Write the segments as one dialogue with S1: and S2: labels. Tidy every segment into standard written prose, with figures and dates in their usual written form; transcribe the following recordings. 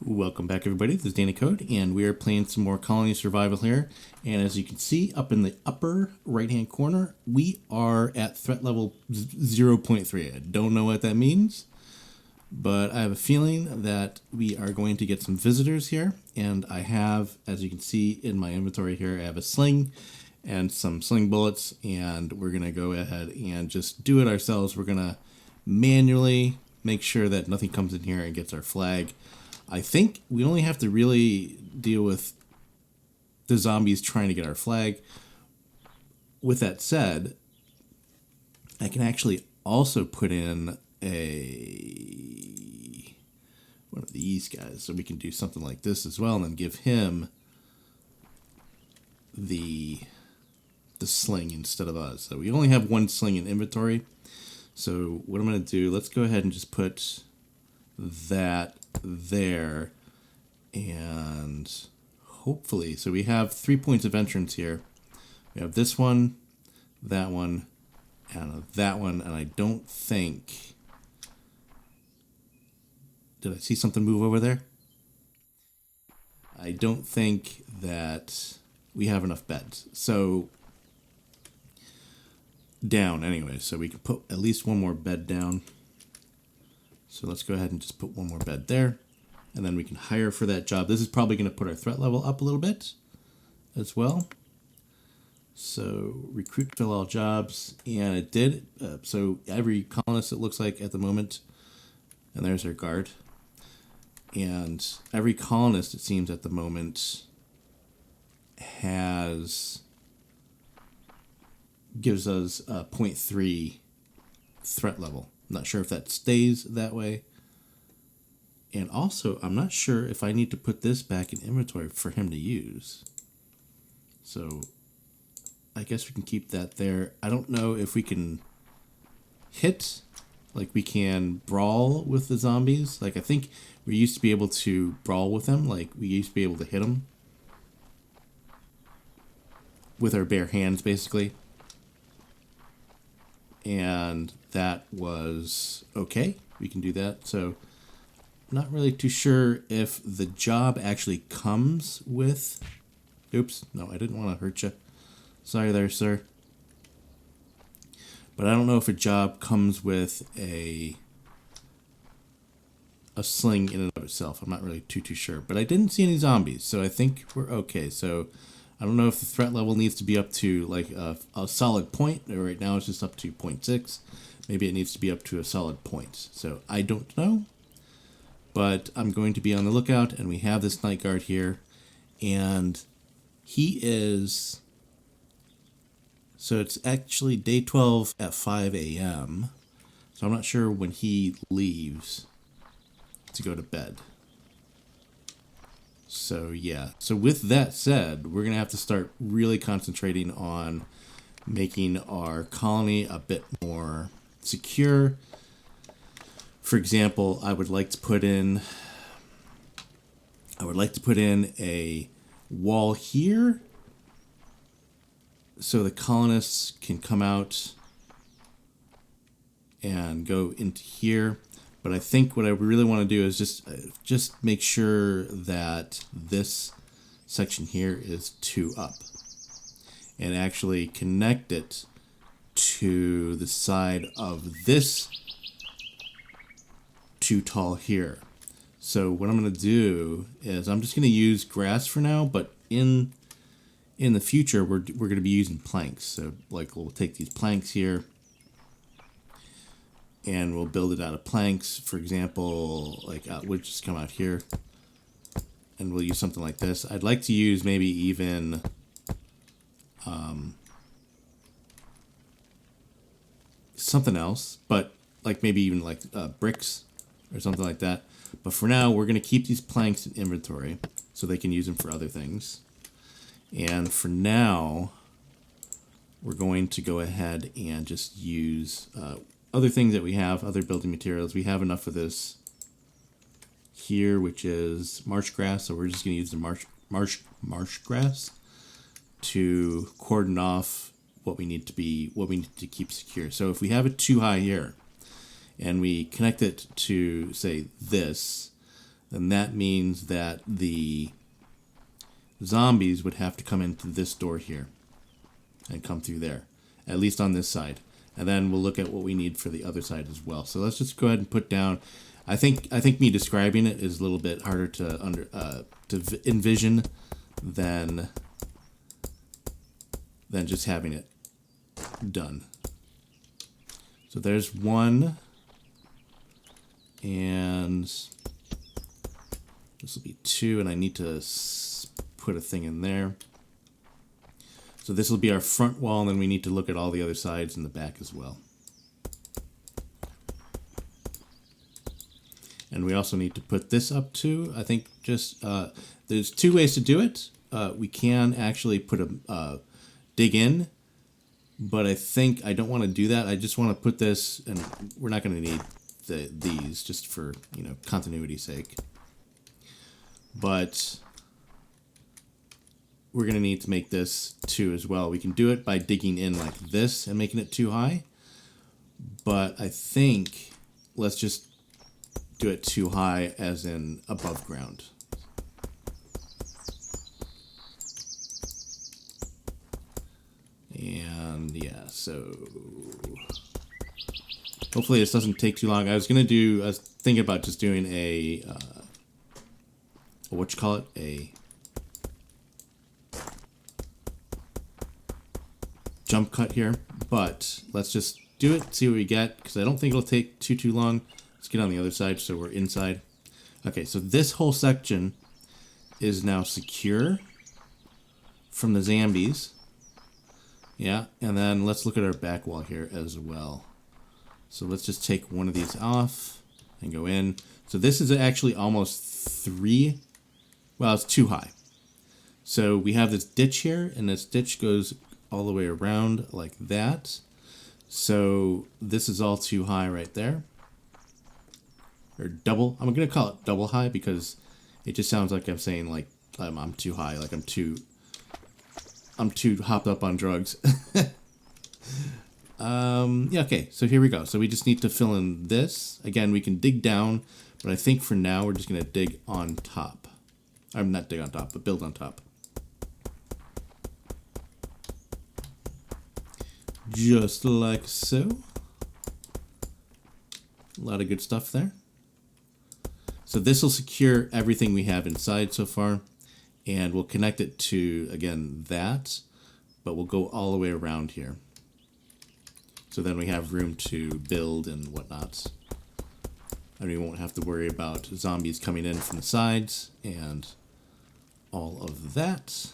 S1: Welcome back, everybody. This is Danny Code, and we are playing some more Colony Survival here. And as you can see up in the upper right-hand corner, we are at threat level 0.3. I don't know what that means, but I have a feeling that we are going to get some visitors here. And I have, as you can see in my inventory here, I have a sling and some sling bullets, and we're going to go ahead and just do it ourselves. We're going to manually make sure that nothing comes in here and gets our flag. I think we only have to really deal with the zombies trying to get our flag. With that said, I can actually also put in one of these guys, so we can do something like this as well, and then give him the sling instead of us. So we only have one sling in inventory. So what I'm going to do, let's go ahead and just put that there, and hopefully, so we have 3 points of entrance here. We have this one, and that one, and I don't think, did I see something move over there? I don't think that we have enough beds. So down anyway, so we can put at least one more bed down. So let's go ahead and just put one more bed there, and then we can hire for that job. This is probably going to put our threat level up a little bit as well. So recruit, fill all jobs, and it did. So every colonist, it looks like at the moment, and there's our guard. And every colonist, it seems at the moment, gives us a 0.3 threat level. I'm not sure if that stays that way. And also, I'm not sure if I need to put this back in inventory for him to use. So I guess we can keep that there. I don't know if we can hit, like we can brawl with the zombies. Like I think we used to be able to brawl with them. Like we used to be able to hit them with our bare hands, basically. And that was okay. We can do that. So I'm not really too sure if the job actually comes with... Oops, no, I didn't want to hurt you. Sorry there, sir. But I don't know if a job comes with a sling in and of itself. I'm not really too sure. But I didn't see any zombies, so I think we're okay. So I don't know if the threat level needs to be up to like a solid point. Right now it's just up to 0.6. Maybe it needs to be up to a solid point. So I don't know. But I'm going to be on the lookout, and we have this night guard here. And he is... So it's actually day 12 at 5 a.m. So I'm not sure when he leaves to go to bed. So yeah, so with that said, we're going to have to start really concentrating on making our colony a bit more secure. For example, I would like to put in a wall here so the colonists can come out and go into here. But I think what I really want to do is just make sure that this section here is 2 up, and actually connect it to the side of this 2 tall here. So what I'm going to do is I'm just going to use grass for now, but in the future we're going to be using planks. So like we'll take these planks here, and we'll build it out of planks. For example, like we'll just come out here and we'll use something like this. I'd like to use maybe even something else, but like maybe even like bricks or something like that. But for now, we're going to keep these planks in inventory so they can use them for other things. And for now, we're going to go ahead and just use other things that we have, other building materials. We have enough of this here, which is marsh grass. So we're just going to use the marsh grass to cordon off what we need to keep secure. So if we have it too high here, and we connect it to, say, this, then that means that the zombies would have to come into this door here and come through there, at least on this side. And then we'll look at what we need for the other side as well. So let's just go ahead and put down. I think me describing it is a little bit harder to envision than just having it done. So there's one, and this will be two, and I need to put a thing in there. So this will be our front wall, and then we need to look at all the other sides and the back as well. And we also need to put this up too. I think just there's two ways to do it. We can actually put a dig in, but I think I don't want to do that. I just want to put this, and we're not going to need these just for, you know, continuity's sake. But we're going to need to make this 2 as well. We can do it by digging in like this and making it too high. But I think let's just do it too high, as in above ground. And yeah, so hopefully this doesn't take too long. I was thinking about just doing a a jump cut here, but let's just do it, see what we get, because I don't think it'll take too long. Let's get on the other side so we're inside. Okay, so this whole section is now secure from the zombies. Yeah, and then let's look at our back wall here as well. So let's just take one of these off and go in. So this is actually almost 3. Well, it's too high. So we have this ditch here, and this ditch goes all the way around like that. So this is all too high right there. Or double. I'm going to call it double high because it just sounds like I'm saying like I'm too high, like I'm too hopped up on drugs. Yeah, okay, so here we go. So we just need to fill in this. Again, we can dig down, but I think for now we're just going to dig on top. I'm not dig on top, but build on top. Just like so. A lot of good stuff there. So this will secure everything we have inside so far. And we'll connect it to, again, that. But we'll go all the way around here. So then we have room to build and whatnot. And we won't have to worry about zombies coming in from the sides and all of that.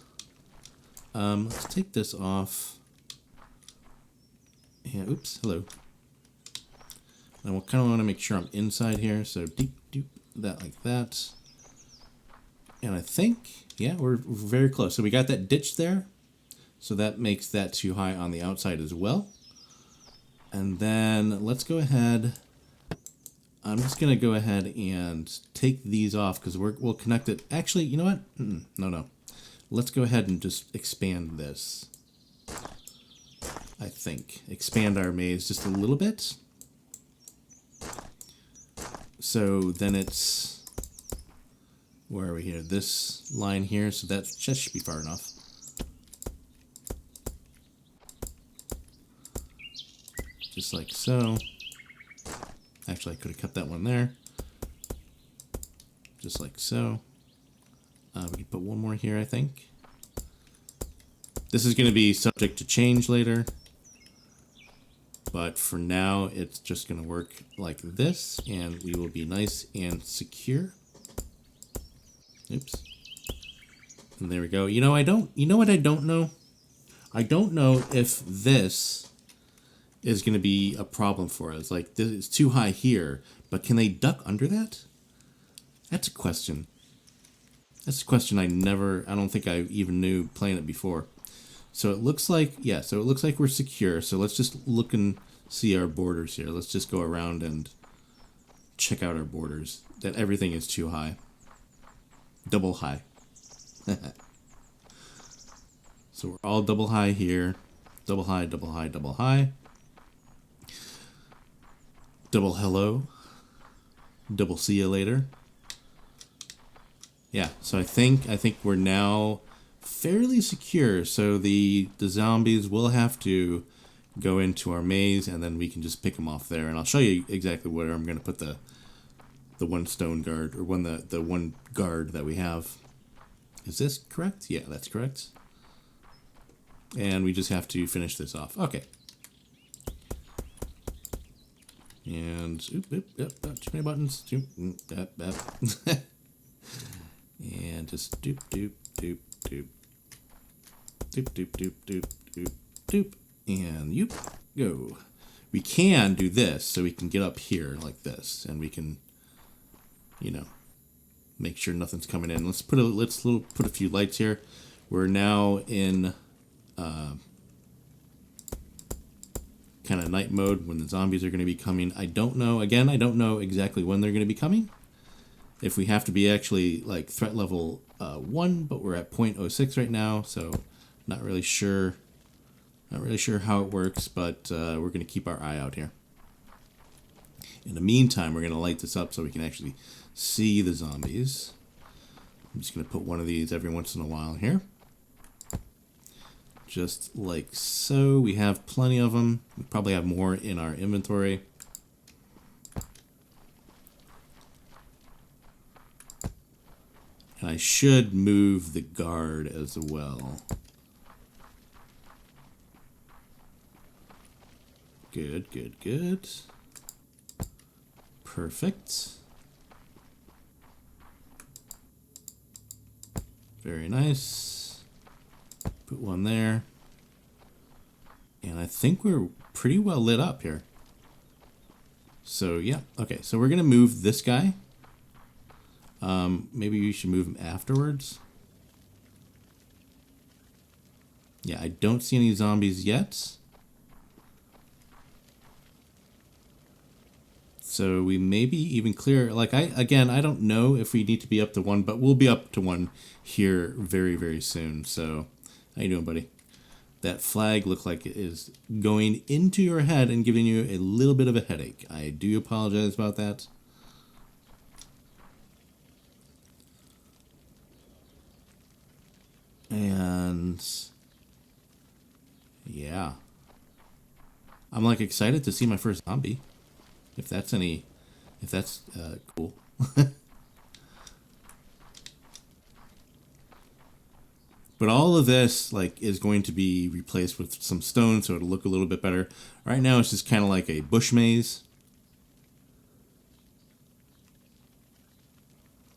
S1: Let's take this off. Yeah, oops, hello. And we'll kind of want to make sure I'm inside here. So doop, that like that. And I think, yeah, we're very close. So we got that ditch there. So that makes that too high on the outside as well. And then let's go ahead. I'm just going to go ahead and take these off because we'll connect it. Actually, you know what? No. Let's go ahead and just expand this. I think. Expand our maze just a little bit. So then it's... Where are we here? This line here. So that just should be far enough. Just like so. Actually, I could have cut that one there. Just like so. We can put one more here, I think. This is going to be subject to change later. But for now, it's just going to work like this. And we will be nice and secure. Oops. And there we go. You know what I don't know? I don't know if this is going to be a problem for us. Like, this is too high here, but can they duck under that? That's a question. That's a question I don't think I even knew playing it before. So it looks like, yeah, so it looks like we're secure. So let's just look and see our borders here. Let's just go around and check out our borders. That everything is too high. Double high. So we're all double high here. Double high, double high, double high. Double hello. Double see you later. Yeah, so I think we're now fairly secure. So the zombies will have to go into our maze, and then we can just pick them off there. And I'll show you exactly where I'm going to put the one stone guard, or the one guard that we have. Is this correct? Yeah, that's correct. And we just have to finish this off. Okay. And too many buttons. And just doop doop doop doop doop doop doop doop doop doop, and you go. We can do this, so we can get up here like this, and we can, make sure nothing's coming in. Let's put a few lights here. We're now in kind of night mode when the zombies are going to be coming. I don't know. Again, I don't know exactly when they're going to be coming. If we have to be actually like threat level 1, but we're at 0.06 right now, so not really sure. Not really sure how it works, but we're going to keep our eye out here. In the meantime, we're going to light this up so we can actually see the zombies. I'm just going to put one of these every once in a while here. Just like so. We have plenty of them. We probably have more in our inventory. And I should move the guard as well. Good, good, good. Perfect. Very nice. Put one there. And I think we're pretty well lit up here. So, yeah. Okay, so we're going to move this guy. Maybe we should move him afterwards. Yeah, I don't see any zombies yet. So we may be even clear. Like, I don't know if we need to be up to 1, but we'll be up to 1 here very, very soon. So, how you doing, buddy? That flag looked like it is going into your head and giving you a little bit of a headache. I do apologize about that. And yeah, I'm like excited to see my first zombie. If that's cool. But all of this is going to be replaced with some stone, so it'll look a little bit better. Right now, it's just kind of like a bush maze.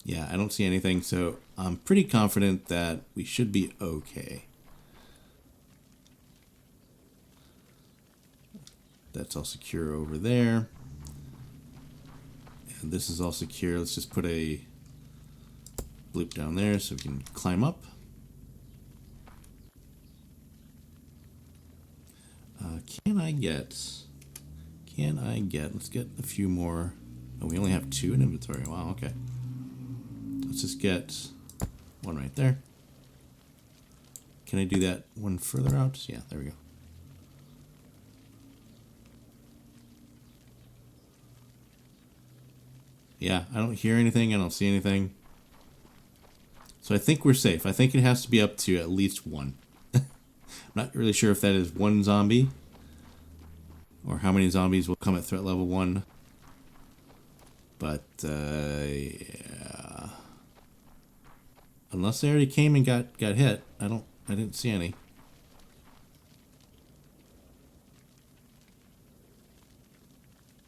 S1: Yeah, I don't see anything, so I'm pretty confident that we should be okay. That's all secure over there. And this is all secure. Let's just put a bloop down there so we can climb up. Let's get a few more. Oh, we only have 2 in inventory. Wow, okay. Let's just get one right there. Can I do that one further out? Yeah, there we go. Yeah, I don't hear anything. I don't see anything. So I think we're safe. I think it has to be up to at least 1. I'm not really sure if that is 1 zombie or how many zombies will come at threat level 1. But, yeah. Unless they already came and got hit. I didn't see any.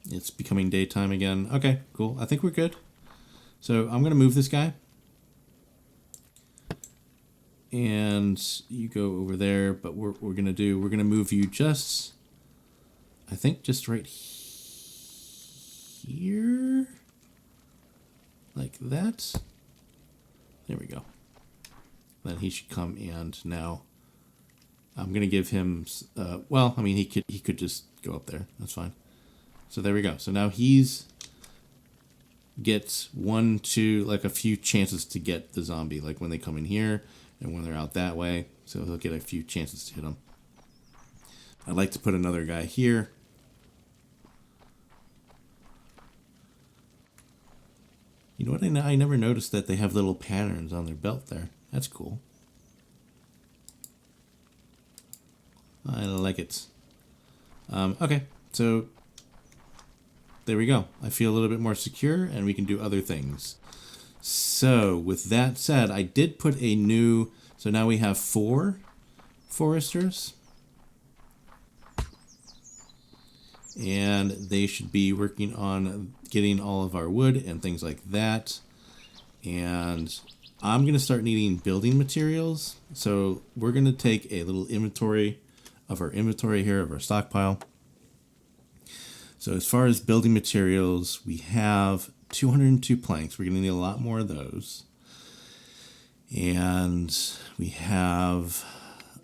S1: It's becoming daytime again. Okay, cool. I think we're good. So I'm going to move this guy. And you go over there, but we're going to move you just, I think just right here. Like that. There we go. Then he should come, and now I'm going to give him, well, I mean, he could just go up there. That's fine. So there we go. So now gets 1, 2, like a few chances to get the zombie, like when they come in here and when they're out that way. So he'll get a few chances to hit them. I'd like to put another guy here. You know what? I never noticed that they have little patterns on their belt there. That's cool. I like it. Okay, so there we go. I feel a little bit more secure, and we can do other things. So with that said, I did put a new... So now we have 4 foresters. And they should be working on getting all of our wood and things like that. And I'm going to start needing building materials. So we're going to take a little inventory of our inventory here, of our stockpile. So as far as building materials, we have 202 planks. We're going to need a lot more of those. And we have...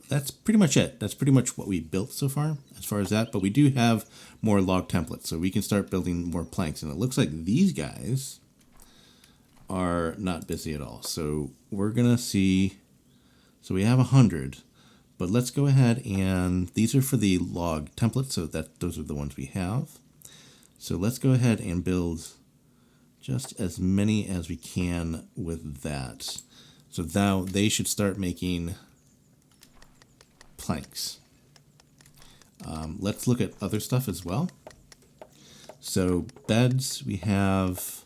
S1: That's pretty much it. That's pretty much what we built so far as far as that. But we do have more log templates, so we can start building more planks. And it looks like these guys are not busy at all. So we're going to see... So we have 100. But let's go ahead and... These are for the log templates, so that those are the ones we have. So let's go ahead and build just as many as we can with that. So now they should start making... planks. Let's look at other stuff as well. So beds, we have...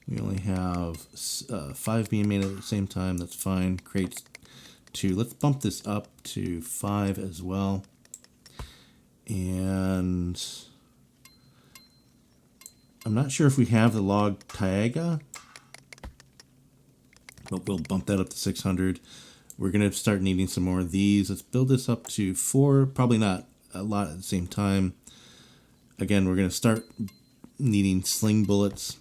S1: We only have 5 being made at the same time. That's fine. Crates 2. Let's bump this up to 5 as well. And... I'm not sure if we have the log taiga, but we'll bump that up to 600. We're going to start needing some more of these. Let's build this up to 4, probably not a lot at the same time. Again, we're going to start needing sling bullets.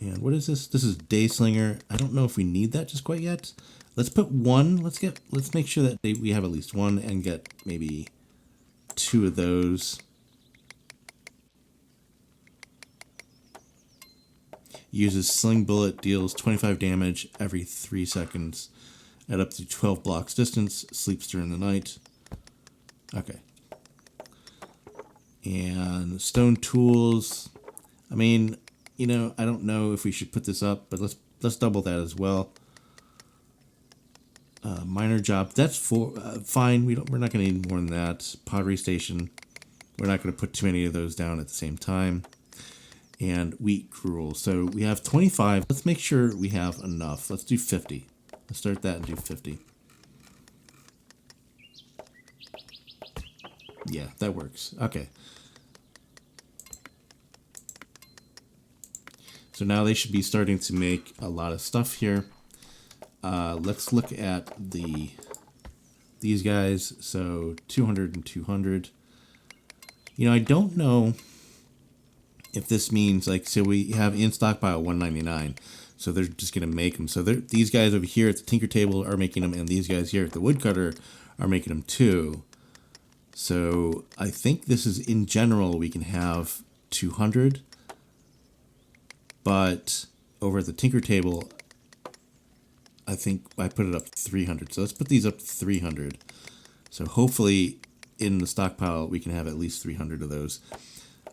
S1: And what is this? This is day slinger. I don't know if we need that just quite yet. Let's put 1. Let's make sure that we have at least 1 and get maybe 2 of those. Uses sling bullet, deals 25 damage every 3 seconds at up to 12 blocks distance, sleeps during the night. Okay. And stone tools. I mean, you know, I don't know if we should put this up, but let's double that as well. Minor job, that's fine. We're not going to need more than that. Pottery station. We're not going to put too many of those down at the same time. And wheat gruel. So we have 25. Let's make sure we have enough. Let's do 50. Let's start that and do 50. Yeah, that works. Okay. So now they should be starting to make a lot of stuff here. Let's look at these guys. So 200 and 200. You know, I don't know if this means, like, so we have in stockpile 199, so they're just going to make them. So these guys over here at the tinker table are making them, and these guys here at the woodcutter are making them too. So I think this is, in general, we can have 200, but over at the tinker table, I think I put it up to 300. So let's put these up to 300. So hopefully in the stockpile we can have at least 300 of those.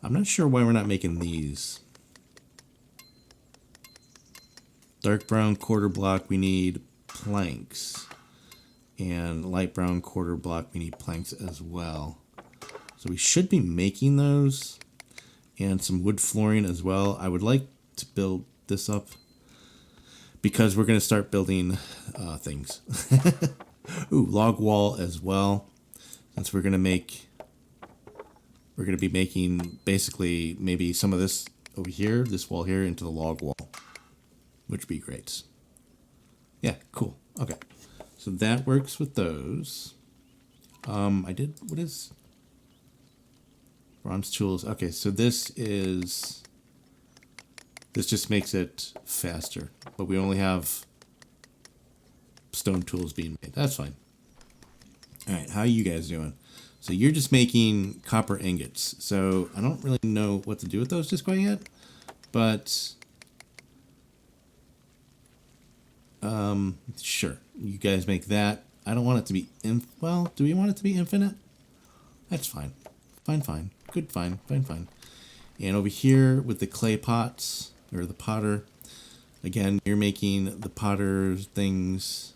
S1: I'm not sure why we're not making these. Dark brown quarter block, we need planks. And light brown quarter block, we need planks as well. So we should be making those. And some wood flooring as well. I would like to build this up because we're going to start building things. Ooh, log wall as well. Since we're going to be making basically maybe some of this over here, this wall here, into the log wall, which would be great. Yeah, cool. Okay. So that works with those. What is bronze tools? Okay, so this just makes it faster, but we only have stone tools being made. That's fine. All right, how are you guys doing? So you're just making copper ingots. So I don't really know what to do with those just quite yet, but sure, you guys make that. I don't want it to be well, do we want it to be infinite? That's fine. Fine. Good, fine. And over here with the clay pots, or the potter, again, you're making the potter things,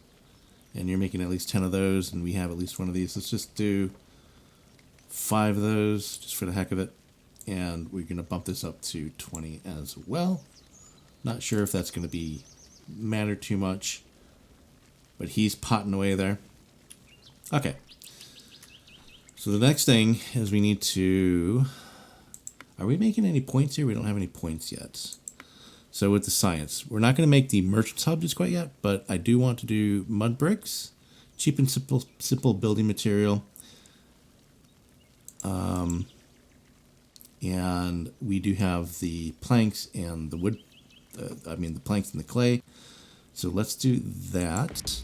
S1: and you're making at least 10 of those, and we have at least one of these. Let's just do 5 of those, just for the heck of it. And we're going to bump this up to 20 as well. Not sure if that's going to matter too much, but he's potting away there. Okay. So the next thing is we need to... Are we making any points here? We don't have any points yet. So with the science, we're not going to make the merchant's hub just quite yet, but I do want to do mud bricks, cheap and simple building material. And we do have the planks and the wood, the planks and the clay. So let's do that.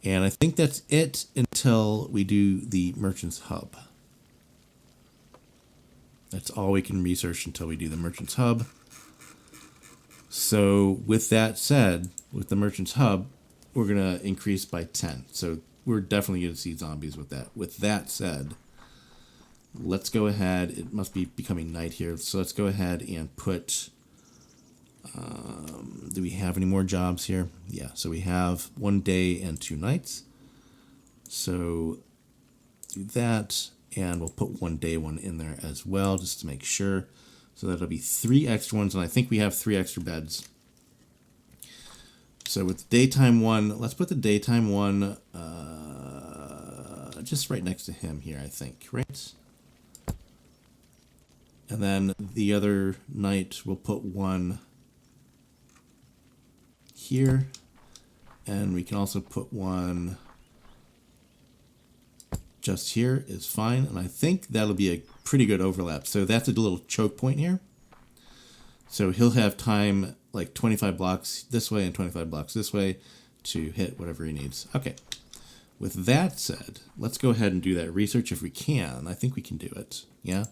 S1: And I think that's it until we do the merchant's hub. That's all we can research until we do the merchant's hub. So with that said, with the merchant's hub, we're going to increase by 10. So we're definitely going to see zombies with that. With that said, let's go ahead. It must be becoming night here. So let's go ahead and put... do we have any more jobs here? Yeah, so we have 1 day and 2 nights. So do that. And we'll put 1 day one in there as well, just to make sure. So that'll be 3 extra ones, and I think we have 3 extra beds. So with the daytime one, let's put the daytime one just right next to him here, I think, right? And then the other night, we'll put 1 here. And we can also put 1... just here is fine, and I think that'll be a pretty good overlap. So that's a little choke point here. So he'll have time like 25 blocks this way and 25 blocks this way to hit whatever he needs. Okay. With that said, let's go ahead and do that research if we can. I think we can do it. Yeah?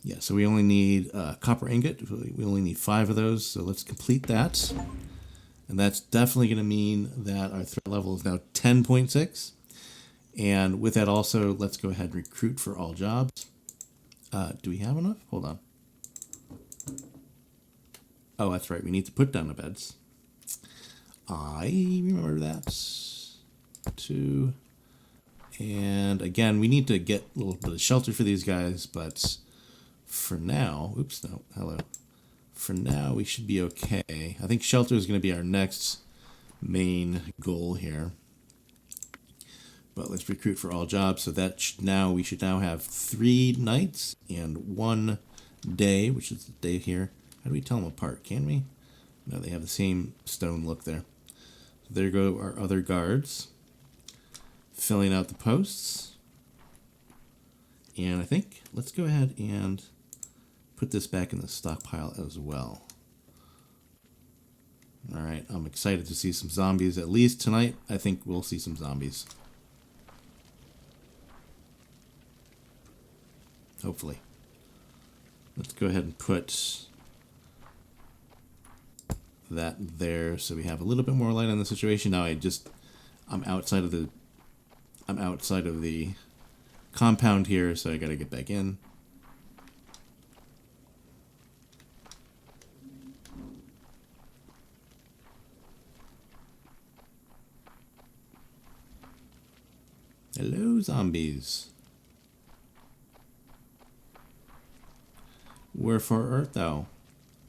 S1: Yeah, so we only need copper ingot. We only need 5 of those, so let's complete that. And that's definitely going to mean that our threat level is now 10.6. And with that also, let's go ahead and recruit for all jobs. Do we have enough? Hold on. Oh, that's right. We need to put down the beds. I remember that. 2. And again, we need to get a little bit of shelter for these guys, but for now... Oops, no. Hello. For now, we should be okay. I think shelter is going to be our next main goal here. But let's recruit for all jobs. So that we should now have 3 nights and 1 day, which is the day here. How do we tell them apart? Can we? No, they have the same stone look there. So there go our other guards, filling out the posts. And I think let's go ahead and put this back in the stockpile as well. All right, I'm excited to see some zombies. At least tonight, I think we'll see some zombies. Hopefully. Let's go ahead and put that there so we have a little bit more light on the situation. Now I'm outside of the compound here, so I gotta get back in. Hello, zombies. Wherefore art thou,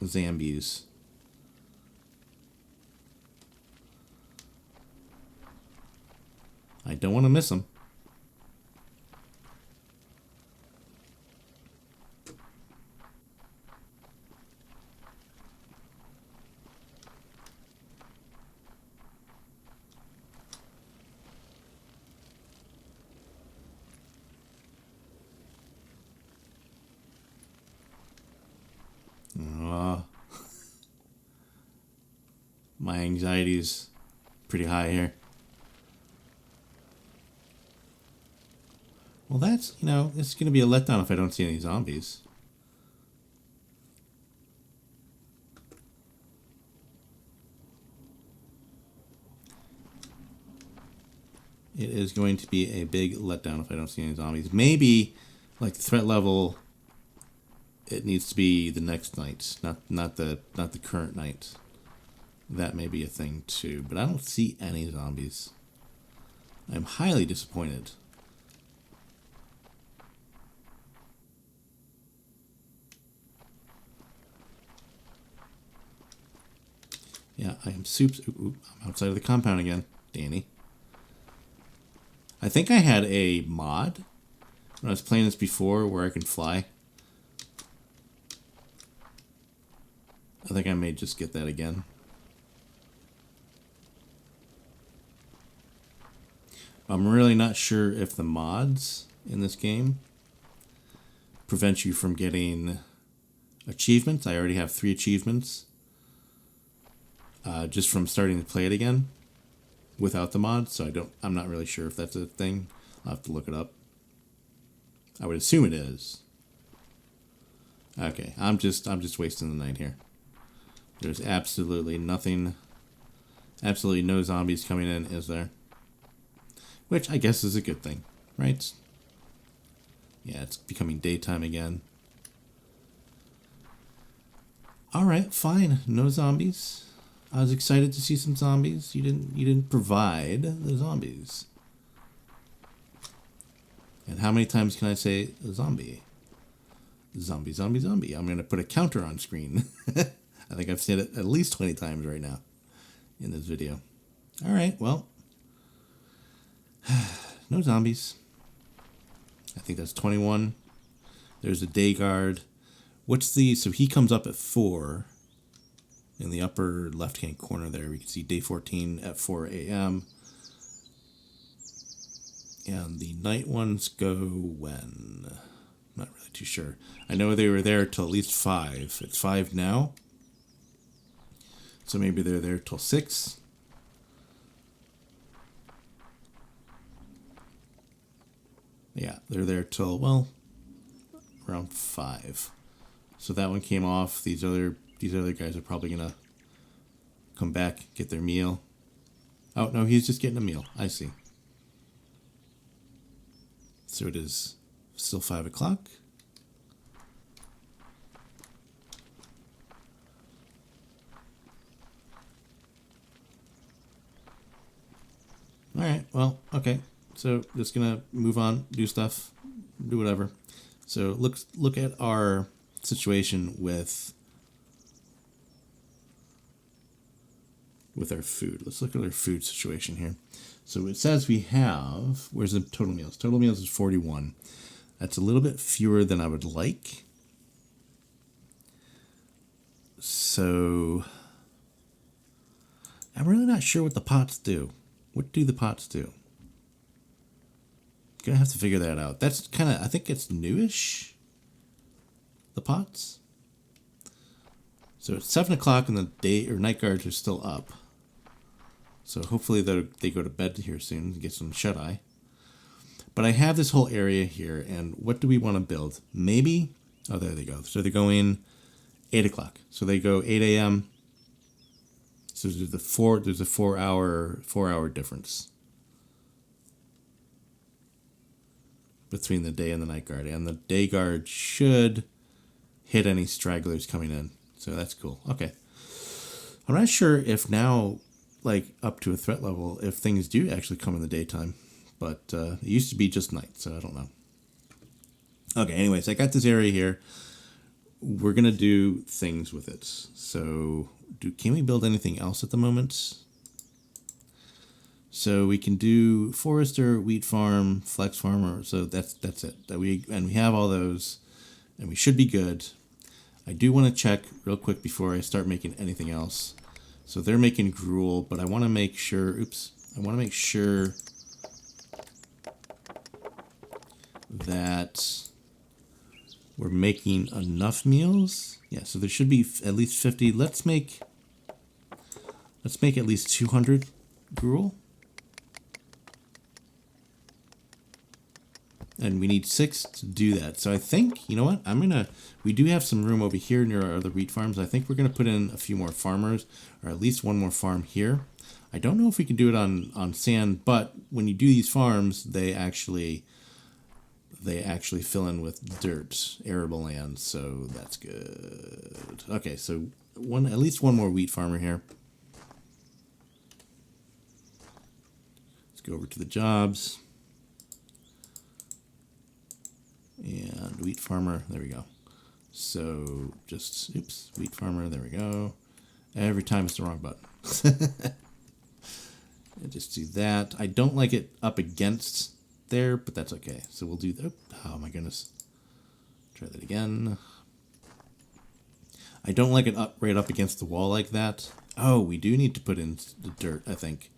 S1: Zambies? I don't want to miss them. My anxiety's pretty high here. Well, that's, it's going to be a letdown if I don't see any zombies. it is going to be a big letdown if I don't see any zombies. Maybe, like, the threat level, it needs to be the next night, not the current night. That may be a thing too, but I don't see any zombies. I'm highly disappointed. Yeah, I am soups. Ooh, I'm outside of the compound again, Danny. I think I had a mod when I was playing this before where I can fly. I think I may just get that again. I'm really not sure if the mods in this game prevent you from getting achievements. I already have 3 achievements. Just from starting to play it again without the mod, so I'm not really sure if that's a thing. I'll have to look it up. I would assume it is. Okay, I'm just wasting the night here. There's absolutely nothing, absolutely no zombies coming in, is there? Which I guess is a good thing, right? Yeah, it's becoming daytime again. Alright, fine. No zombies. I was excited to see some zombies. You didn't provide the zombies. And how many times can I say zombie? Zombie, zombie, zombie. I'm going to put a counter on screen. I think I've said it at least 20 times right now in this video. All right, well. No zombies. I think that's 21. There's a day guard. So he comes up at 4. In the upper left-hand corner there, we can see day 14 at 4 a.m. And the night ones go when? I'm not really too sure. I know they were there till at least 5. It's 5 now. So maybe they're there till 6. Yeah, they're there till, well, around 5. So that one came off. These other guys are probably going to come back, get their meal. Oh, no, he's just getting a meal. I see. So it is still 5 o'clock. All right, well, okay. So just going to move on, do stuff, do whatever. So look at our situation with our food. Let's look at our food situation here. So it says we have, where's the total meals? Total meals is 41. That's a little bit fewer than I would like. So I'm really not sure what the pots do. What do the pots do? Gonna have to figure that out. That's kind of, I think it's newish, the pots. So it's 7 o'clock and the day or night guards are still up. So hopefully they go to bed here soon and get some shut-eye. But I have this whole area here, and what do we want to build? Maybe, oh, there they go. So they're going 8 o'clock. So they go 8 a.m. So there's a 4-hour difference between the day and the night guard. And the day guard should hit any stragglers coming in. So that's cool. Okay. I'm not sure if now, like, up to a threat level, if things do actually come in the daytime. But it used to be just night, so I don't know. Okay, anyways, I got this area here. We're going to do things with it. So can we build anything else at the moment? So we can do forester, wheat farm, flex farmer. So that's it. We have all those, and we should be good. I do want to check real quick before I start making anything else. So they're making gruel, but I want to make sure, I want to make sure that we're making enough meals. Yeah, so there should be at least 50. Let's make at least 200 gruel. And we need 6 to do that. So I think, you know what? We do have some room over here near our other wheat farms. I think we're going to put in a few more farmers, or at least one more farm here. I don't know if we can do it on sand, but when you do these farms, they actually fill in with dirt, arable land, so that's good. Okay, so at least one more wheat farmer here. Let's go over to the jobs. And wheat farmer, there we go. So just, oops, wheat farmer, there we go. Every time it's the wrong button. And just do that. I don't like it up against there, but that's okay. So we'll do that. Oh my goodness. Try that again. I don't like it right up against the wall like that. Oh, we do need to put in the dirt, I think.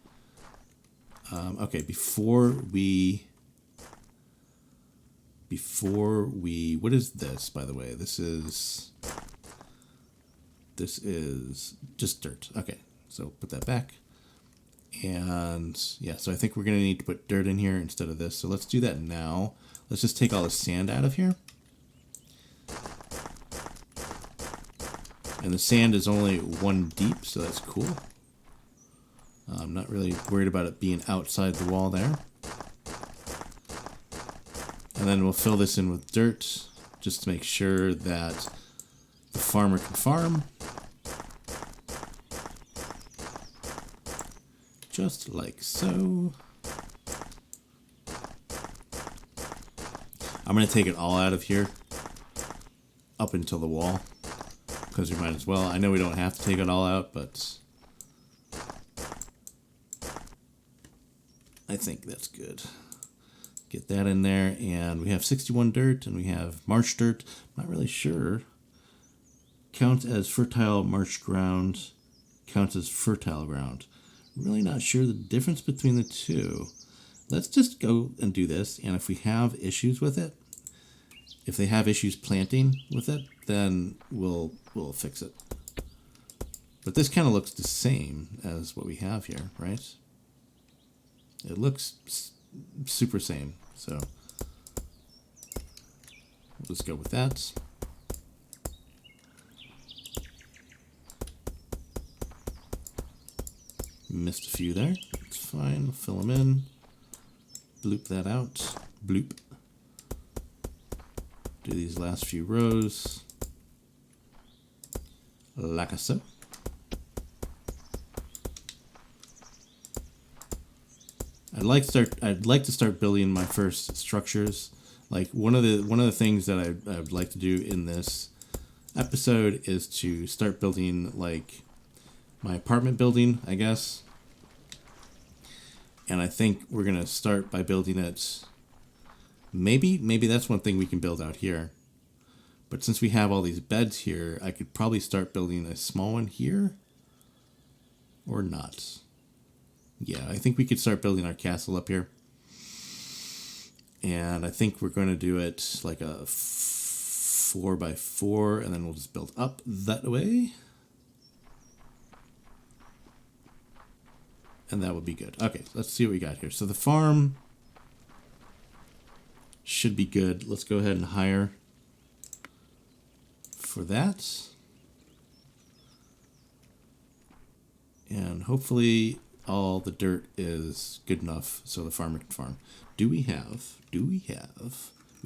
S1: Okay, before we, what is this, by the way? This is just dirt. Okay, so put that back. And yeah, so I think we're going to need to put dirt in here instead of this. So let's do that now. Let's just take all the sand out of here. And the sand is only 1 deep, so that's cool. I'm not really worried about it being outside the wall there. And then we'll fill this in with dirt just to make sure that the farmer can farm. Just like so. I'm going to take it all out of here up until the wall, because we might as well. I know we don't have to take it all out, but I think that's good. Get that in there, and we have 61 dirt, and we have marsh dirt. I'm not really sure. Counts as fertile marsh ground, counts as fertile ground. Really not sure the difference between the two. Let's just go and do this, and if we have issues with it, if they have issues planting with it, then we'll fix it. But this kind of looks the same as what we have here, right? It looks super same, so we'll just go with that. Missed a few there. It's fine. We'll fill them in. Bloop that out. Bloop. Do these last few rows. Like so. I'd like to start building my first structures. Like one of the things that I would like to do in this episode is to start building like my apartment building, I guess. And I think we're gonna start by building it. Maybe that's one thing we can build out here. But since we have all these beds here, I could probably start building a small one here. Or not. Yeah, I think we could start building our castle up here. And I think we're going to do it like a 4x4, and then we'll just build up that way. And that would be good. Okay, let's see what we got here. So the farm should be good. Let's go ahead and hire for that. And hopefully all the dirt is good enough so the farmer can farm. We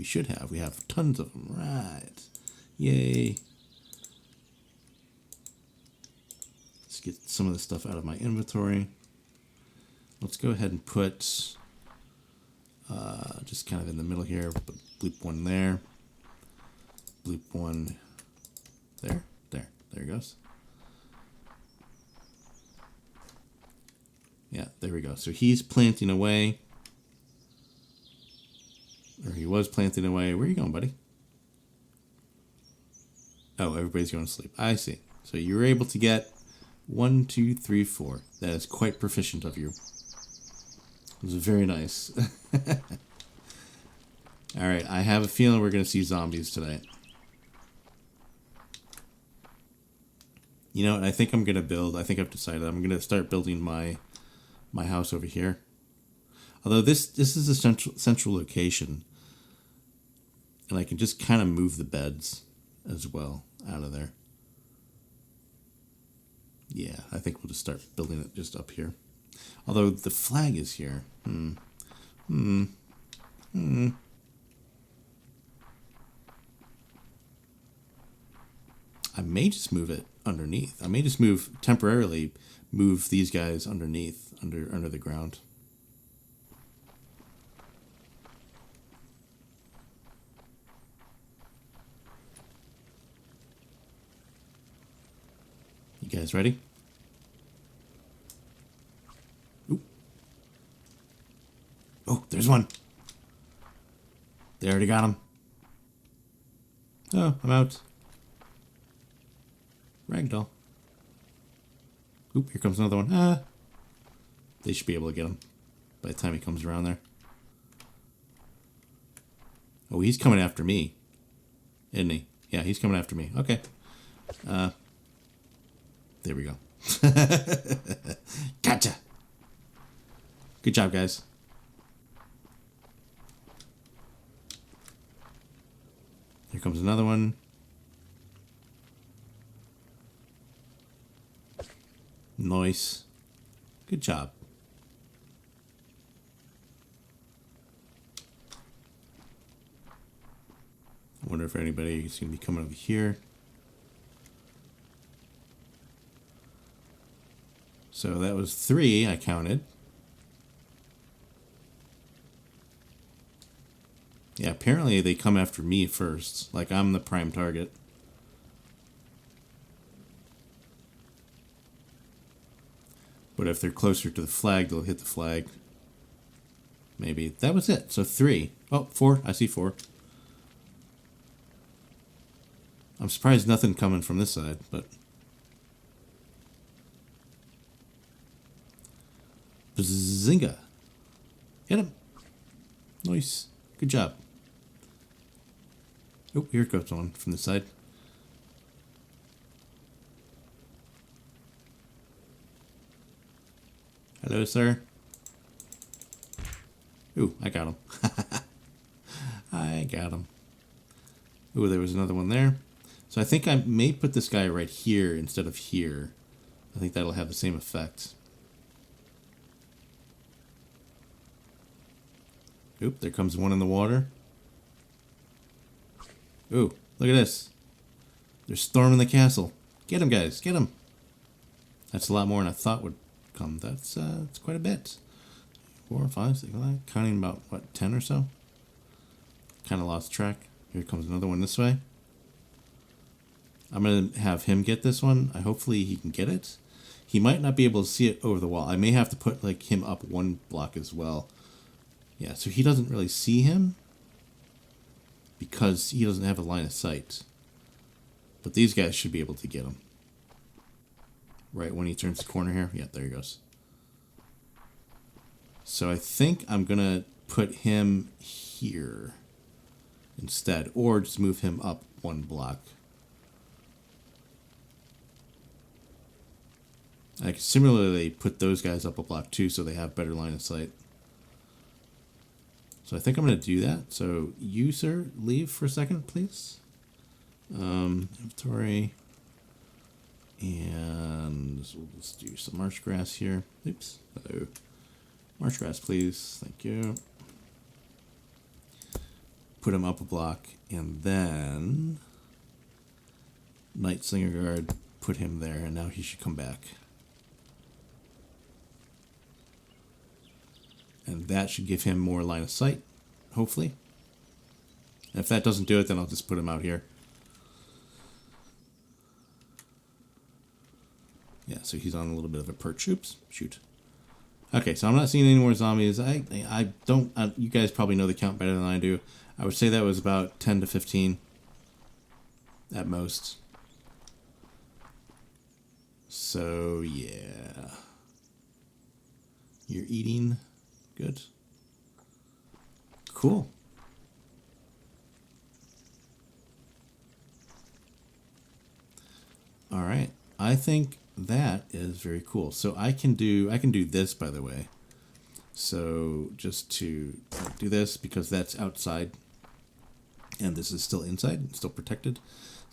S1: should have. We have tons of them. Right. Yay. Let's get some of the stuff out of my inventory. Let's go ahead and put just kind of in the middle here, put bloop one there, bloop one there, there it goes. Yeah, there we go. So he's planting away, or he was planting away. Where are you going, buddy? Oh, everybody's going to sleep. I see. So you were able to get 1, 2, 3, 4. That is quite proficient of you. It was very nice. Alright, I have a feeling we're going to see zombies tonight. You know what, I think I'm going to build, I think I've decided I'm going to start building my house over here. Although this is a central location. And I can just kind of move the beds as well out of there. Yeah, I think we'll just start building it just up here. Although the flag is here. I may just move it underneath. I may just temporarily move these guys underneath, under the ground. You guys ready? Ooh. Oh, there's one. They already got him. Oh, I'm out. Ragdoll. Oop, here comes another one. Ah. They should be able to get him by the time he comes around there. Oh, he's coming after me. Isn't he? Yeah, he's coming after me. Okay. There we go. Gotcha. Good job, guys. Here comes another one. Nice. Good job. I wonder if anybody is going to be coming over here. So that was 3 I counted. Yeah, apparently they come after me first. Like I'm the prime target. But if they're closer to the flag, they'll hit the flag. Maybe. That was it. So 3. Oh, 4. I see 4. I'm surprised nothing coming from this side, but... Bazinga. Hit him. Nice. Good job. Oh, here goes one from this side. Hello, sir. Ooh, I got him. I got him. Ooh, there was another one there. So I think I may put this guy right here instead of here. I think that'll have the same effect. Oop, there comes one in the water. Ooh, look at this. They're storming the castle. Get him, guys. Get him. That's a lot more than I thought would come. That's quite a bit. 4, 5, 6, 9. Counting about, what, 10 or so? Kind of lost track. Here comes another one this way. I'm going to have him get this one. Hopefully he can get it. He might not be able to see it over the wall. I may have to put like him up 1 block as well. Yeah, so he doesn't really see him because he doesn't have a line of sight. But these guys should be able to get him. Right when he turns the corner here. Yeah, there he goes. So I think I'm going to put him here instead, or just move him up 1 block. I can similarly put those guys up a block too so they have better line of sight. So I think I'm going to do that. So you, sir, leave for a second, please. Inventory. And we'll just do some marsh grass here. Oops. Hello. Marsh grass, please. Thank you. Put him up a block. And then Knight Slinger Guard, put him there. And now he should come back. And that should give him more line of sight, hopefully. And if that doesn't do it, then I'll just put him out here. Yeah, so he's on a little bit of a perch. Oops, shoot. Okay, so I'm not seeing any more zombies. I don't... you guys probably know the count better than I do. I would say that was about 10 to 15 at most. So, yeah. You're eating... Good. Cool. All right. I think that is very cool. So I can do this, by the way. So just to do this because that's outside and this is still inside, still protected.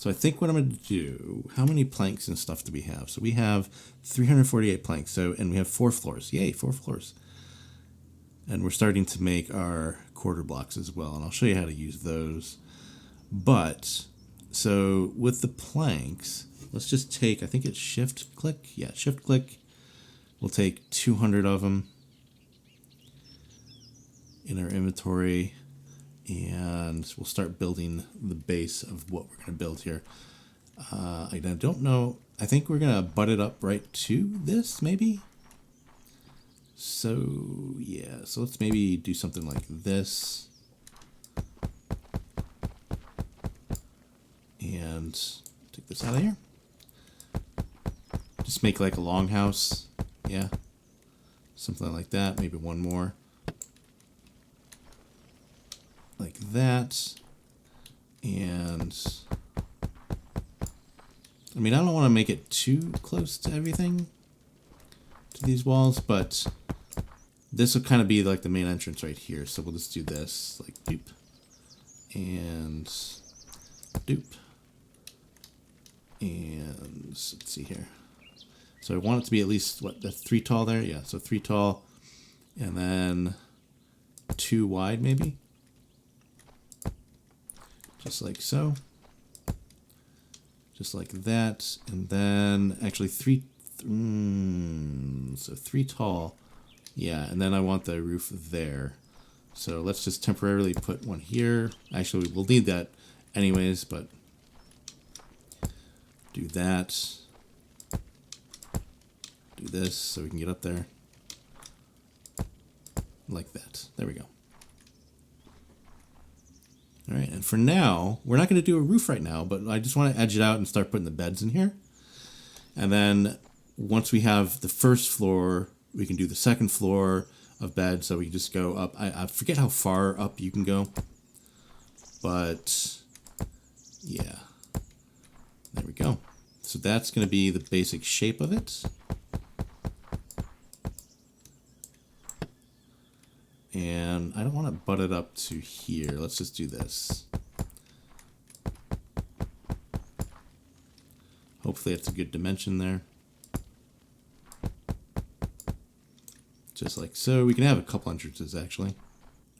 S1: So I think what I'm going to do, how many planks and stuff do we have? So we have 348 planks. So, and we have 4 floors. Yay, 4 floors. And we're starting to make our quarter blocks as well. And I'll show you how to use those. But, so with the planks, let's just take, I think it's shift click. Yeah, shift click. We'll take 200 of them in our inventory. And we'll start building the base of what we're going to build here. I don't know. I think we're going to butt it up right to this, maybe. So, yeah. So let's maybe do something like this. And take this out of here. Just make like a longhouse. Yeah. Something like that. Maybe one more. Like that. And I mean, I don't want to make it too close to everything, to these walls, but this will kind of be like the main entrance right here. So we'll just do this, like doop and doop. And let's see here. So I want it to be at least, what, that's 3 tall there? Yeah, so 3 tall and then 2 wide maybe. Just like so. Just like that. And then actually 3, so 3 tall. Yeah, and then I want the roof there. So let's just temporarily put one here. Actually, we'll need that anyways, but do that. Do this so we can get up there. Like that. There we go. All right, and for now, we're not going to do a roof right now, but I just want to edge it out and start putting the beds in here. And then once we have the first floor, we can do the second floor of beds, so we can just go up. I forget how far up you can go, but yeah, there we go. So that's going to be the basic shape of it. And I don't want to butt it up to here. Let's just do this. Hopefully it's a good dimension there. Just like so. We can have a couple entrances actually,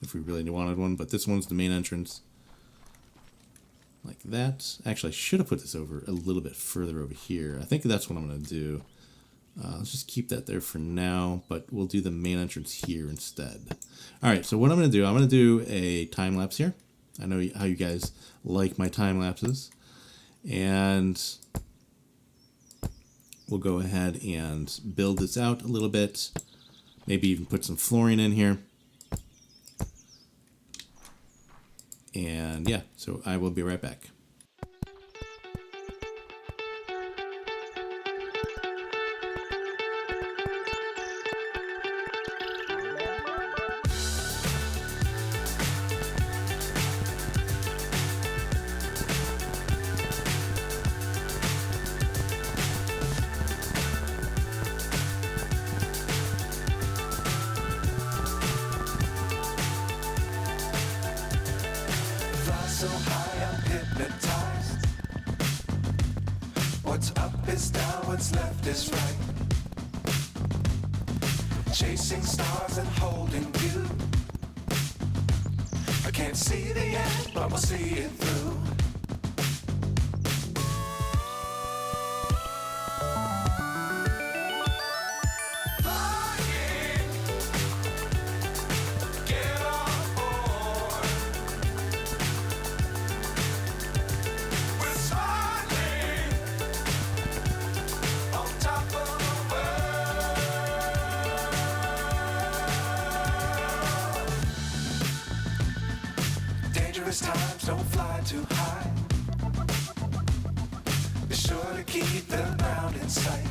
S1: if we really wanted one, but this one's the main entrance. Like that. Actually, I should have put this over a little bit further over here. I think that's what I'm going to do. Let's just keep that there for now, but we'll do the main entrance here instead. All right, so what I'm going to do, I'm going to do a time lapse here. I know how you guys like my time lapses. And we'll go ahead and build this out a little bit. Maybe even put some flooring in here. And yeah, so I will be right back.
S2: So high I'm hypnotized. What's up is down, what's left is right. Chasing stars and holding you. I can't see the end, but we'll see it through. Times don't fly too high. Be sure to keep the ground in sight.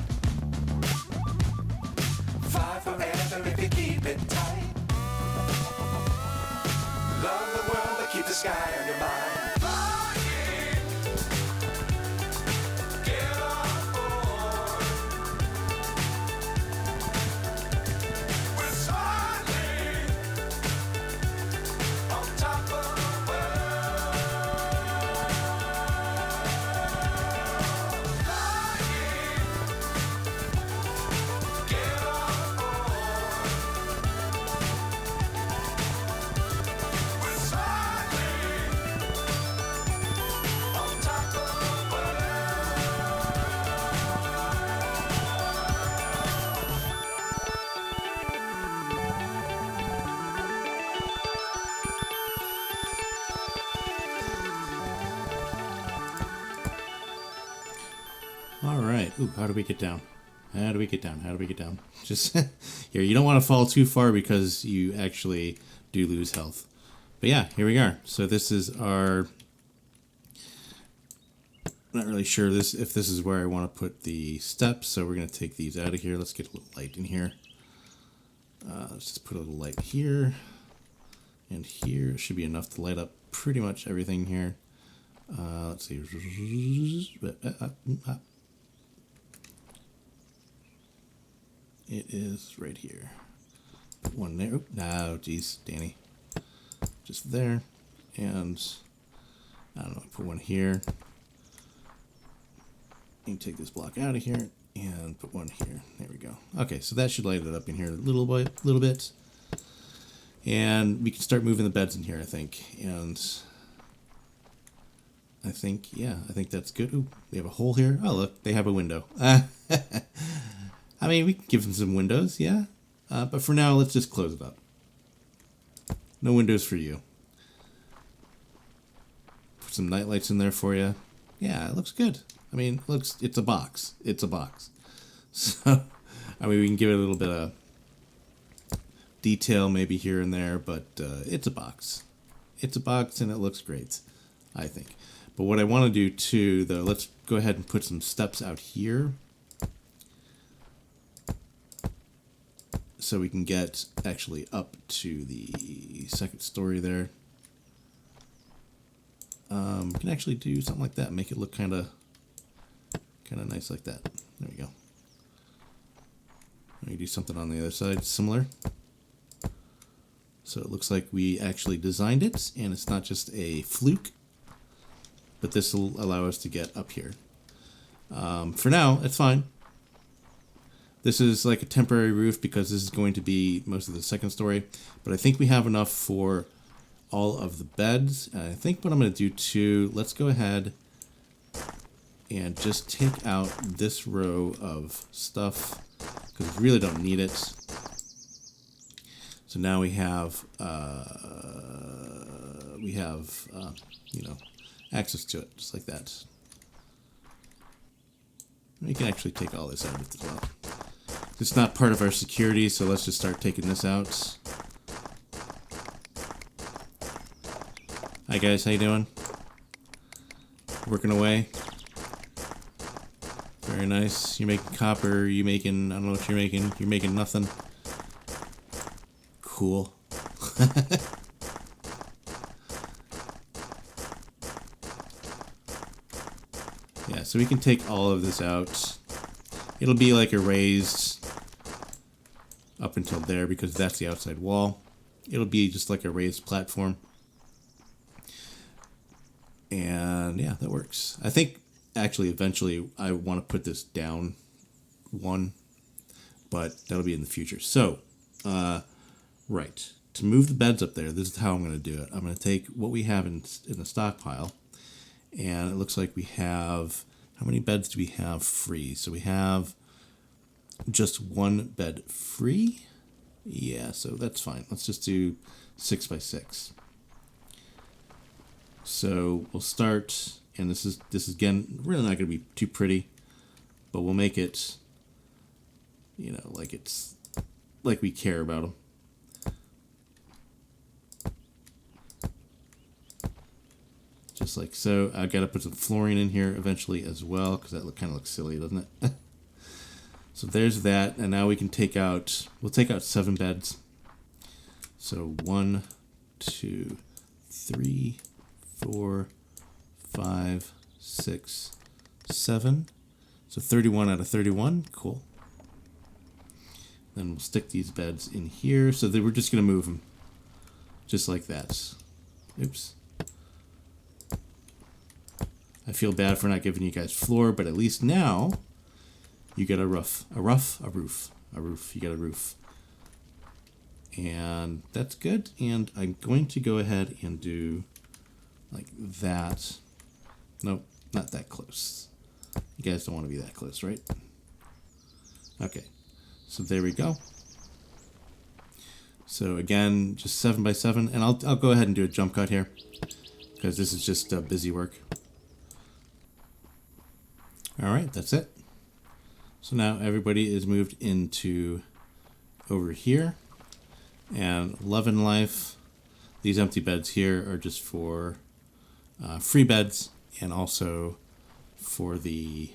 S2: Fly forever if you keep it tight. Love the world, but keep the sky on your mind.
S1: Ooh, how do we get down? How do we get down? How do we get down? Just here. You don't want to fall too far because you actually do lose health. But yeah, here we are. So this is our... Not really sure if this is where I want to put the steps. So we're going to take these out of here. Let's get a little light in here. Let's just put a little light here. And here should be enough to light up pretty much everything here. Let's see. It is right here. Put one there. Oh, no, geez, Danny. Just there. And I don't know, put one here. And take this block out of here and put one here. There we go. Okay, so that should light it up in here a little bit. And we can start moving the beds in here, I think. And I think, yeah, I think that's good. Ooh, we have a hole here. Oh, look, they have a window. I mean, we can give them some windows, yeah. But for now, let's just close it up. No windows for you. Put some night lights in there for you. Yeah, it looks good. I mean, it's a box. It's a box. So, I mean, we can give it a little bit of detail maybe here and there, but it's a box. It's a box and it looks great, I think. But what I want to do too, though, let's go ahead and put some steps out here. So we can get actually up to the second story there. We can actually do something like that, make it look kind of nice like that. There we go. Let me do something on the other side similar. So it looks like we actually designed it, and it's not just a fluke, but this will allow us to get up here. For now, it's fine. This is like a temporary roof because this is going to be most of the second story, but I think we have enough for all of the beds. And I think what I'm going to do too, let's go ahead and just take out this row of stuff because we really don't need it. So now we have you know, access to it just like that. We can actually take all this out of it as well. It's not part of our security, so let's just start taking this out. Hi guys, how you doing? Working away? Very nice. You're making copper, you making, I don't know what you're making. You're making nothing. Cool. Yeah, so we can take all of this out. It'll be like erased up until there because that's the outside wall. It'll be just like a raised platform. And yeah, that works. I think actually eventually I want to put this down one, but that'll be in the future. So, right. To move the beds up there, this is how I'm going to do it. I'm going to take what we have in the stockpile, and it looks like we have, how many beds do we have free? So we have just one bed free. Yeah, so that's fine. Let's just do 6 by 6. So we'll start, and this is again really not going to be too pretty, but we'll make it, you know, like it's like we care about them. Just like so. I've got to put some flooring in here eventually as well because that kind of looks silly, doesn't it? So there's that, and now we can take out, we'll take out 7 beds. So 1, 2, 3, 4, 5, 6, 7. So 31 out of 31. Cool. Then we'll stick these beds in here. So we're just going to move them just like that. Oops. I feel bad for not giving you guys floor, but at least now you get a roof. A roof. You get a roof. And that's good. And I'm going to go ahead and do like that. Nope, not that close. You guys don't want to be that close, right? Okay, so there we go. So again, just 7 by 7, and I'll go ahead and do a jump cut here because this is just busy work. All right, that's it. So now everybody is moved into over here. And Love and Life, these empty beds here are just for free beds and also for the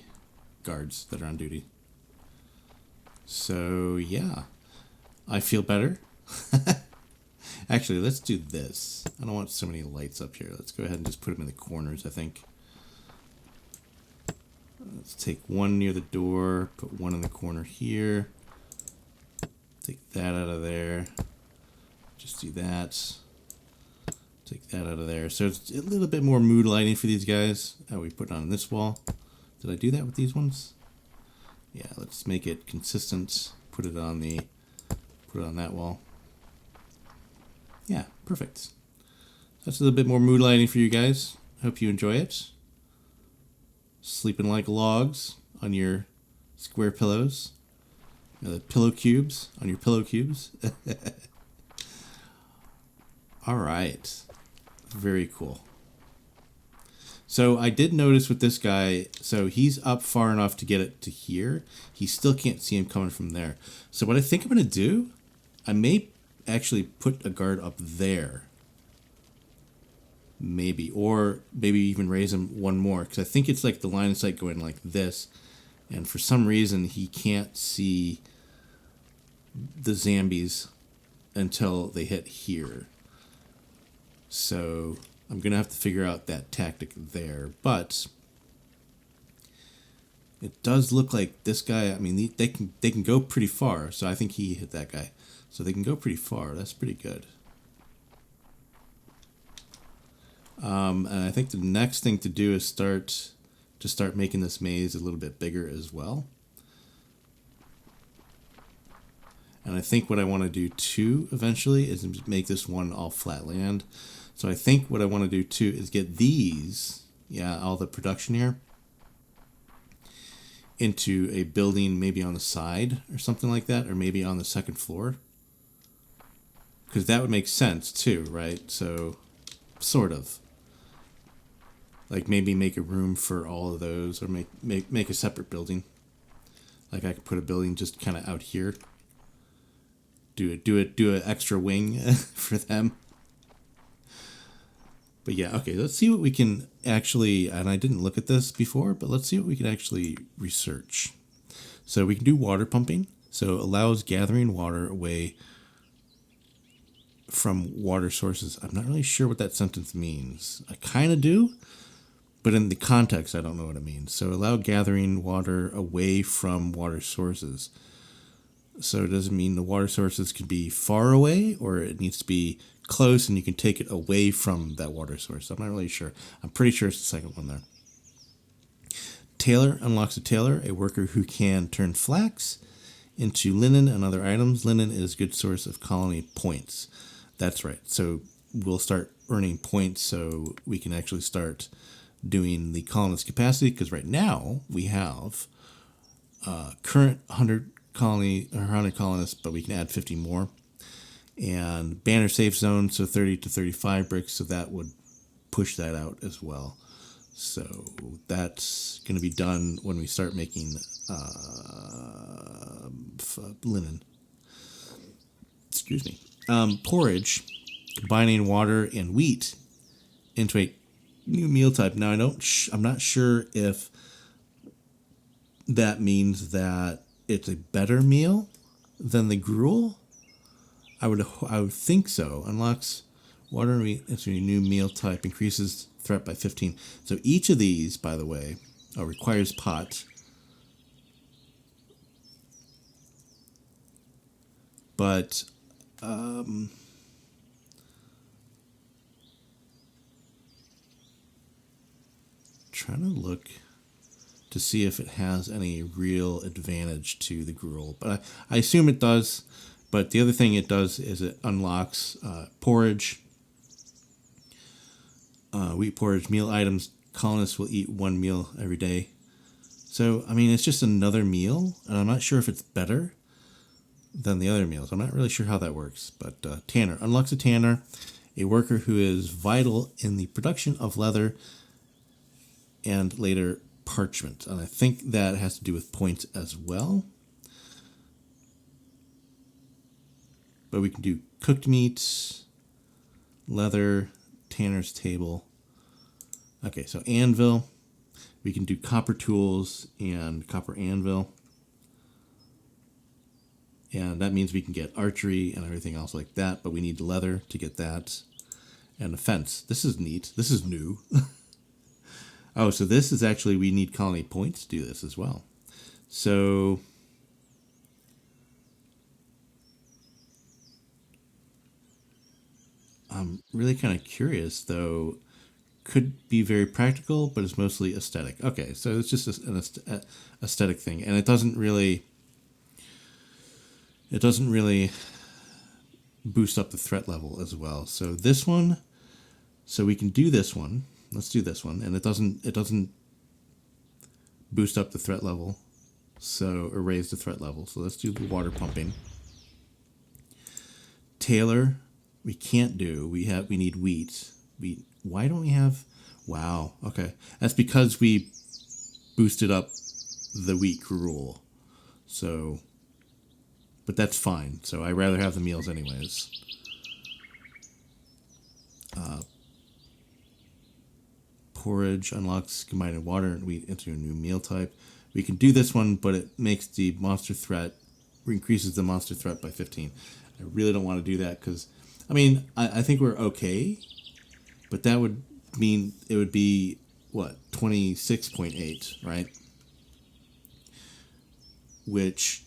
S1: guards that are on duty. So yeah, I feel better. Actually, let's do this. I don't want so many lights up here. Let's go ahead and just put them in the corners, I think. Let's take one near the door, put one in the corner here. Take that out of there. Just do that. Take that out of there. So it's a little bit more mood lighting for these guys. Oh, we put it on this wall. Did I do that with these ones? Yeah, let's make it consistent. Put it on that wall. Yeah, perfect. That's a little bit more mood lighting for you guys. Hope you enjoy it. Sleeping like logs on your square pillows. The pillow cubes on your pillow cubes. All right. Very cool. So I did notice with this guy, so he's up far enough to get it to here. He still can't see him coming from there. So what I think I'm going to do, I may actually put a guard up there. Maybe. Or maybe even raise him one more. Because I think it's like the line of sight going like this. And for some reason, he can't see the zombies until they hit here. So I'm going to have to figure out that tactic there. But it does look like this guy, I mean, they can go pretty far. So I think he hit that guy. So they can go pretty far. That's pretty good. And I think the next thing to do is start making this maze a little bit bigger as well. And I think what I want to do too eventually is make this one all flat land. So I think what I want to do too is get these, all the production here, into a building maybe on the side or something like that, or maybe on the second floor. Because that would make sense too, right? So, sort of. Like maybe make a room for all of those, or make a separate building. Like I could put a building just kind of out here. Do an extra wing for them. But yeah, okay, let's see what we can actually, and I didn't look at this before, but let's see what we can actually research. So we can do water pumping. So allows gathering water away from water sources. I'm not really sure what that sentence means. I kind of do, but in the context, I don't know what it means. So allow gathering water away from water sources. So it doesn't mean the water sources could be far away, or it needs to be close and you can take it away from that water source. I'm not really sure. I'm pretty sure it's the second one there. Tailor unlocks a tailor, a worker who can turn flax into linen and other items. Linen is a good source of colony points. That's right. So we'll start earning points so we can actually start doing the colonist capacity, because right now we have current 100 colonists, but we can add 50 more. And banner safe zone, so 30 to 35 bricks, so that would push that out as well. So that's going to be done when we start making linen. Excuse me. Porridge, combining water and wheat into a new meal type. Now I'm not sure if that means that it's a better meal than the gruel. I would think so. Unlocks water and wheat into a new meal type. Increases threat by 15. So each of these, by the way, requires pot. But trying to look to see if it has any real advantage to the gruel. But I assume it does. But the other thing it does is it unlocks porridge, wheat porridge, meal items. Colonists will eat one meal every day. So, I mean, it's just another meal, and I'm not sure if it's better than the other meals. I'm not really sure how that works. But tanner unlocks a tanner, a worker who is vital in the production of leather and later parchment. And I think that has to do with points as well. But we can do cooked meat, leather, tanner's table. Okay, so anvil. We can do copper tools and copper anvil. And that means we can get archery and everything else like that, but we need leather to get that. And a fence. This is neat. This is new. Oh, so this is actually, we need colony points to do this as well. So I'm really kind of curious, though. Could be very practical, but it's mostly aesthetic. Okay, so it's just an aesthetic thing, and it doesn't really boost up the threat level as well. So this one, so we can do this one. Let's do this one, and it doesn't boost up the threat level, so or raise the threat level. So let's do the water pumping. Tailor, we can't do. We need wheat. Why don't we have? Wow. Okay, that's because we boosted up the wheat rule. So, but that's fine. So I rather have the meals anyways. Porridge unlocks combining water and wheat into a new meal type. We can do this one, but it makes the monster threat, increases the monster threat by 15. I really don't want to do that because, I mean, I think we're okay, but that would mean it would be, what, 26.8, right? Which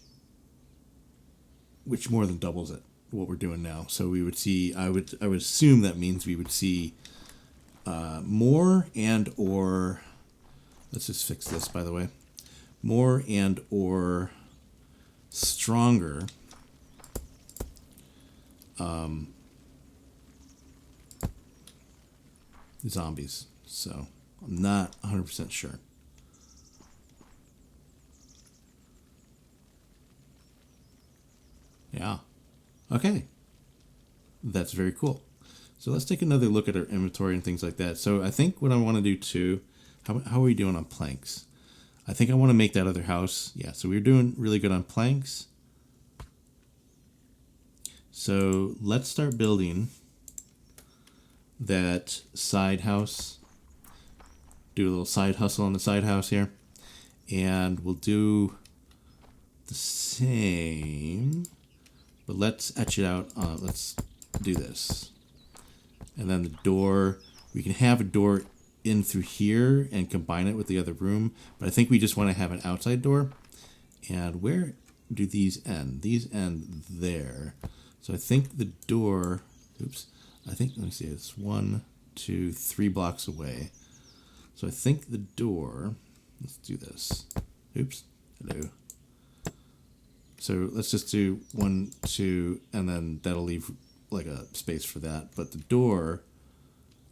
S1: more than doubles it, what we're doing now. So we would see, I would assume that means we would see more and or, let's just fix this, by the way, more and or stronger zombies. So I'm not 100% sure. Yeah. Okay. That's very cool. So let's take another look at our inventory and things like that. So I think what I want to do too, how are we doing on planks? I think I want to make that other house. Yeah, so we're doing really good on planks. So let's start building that side house. Do a little side hustle on the side house here. And we'll do the same, but let's etch it out. Let's do this. And then the door, we can have a door in through here and combine it with the other room, but I think we just want to have an outside door. And where do these end? These end there. So I think the door, let me see, it's 1, 2, 3 blocks away. So I think the door, let's do this. Hello. So let's just do 1, 2, and then that'll leave like a space for that. But the door,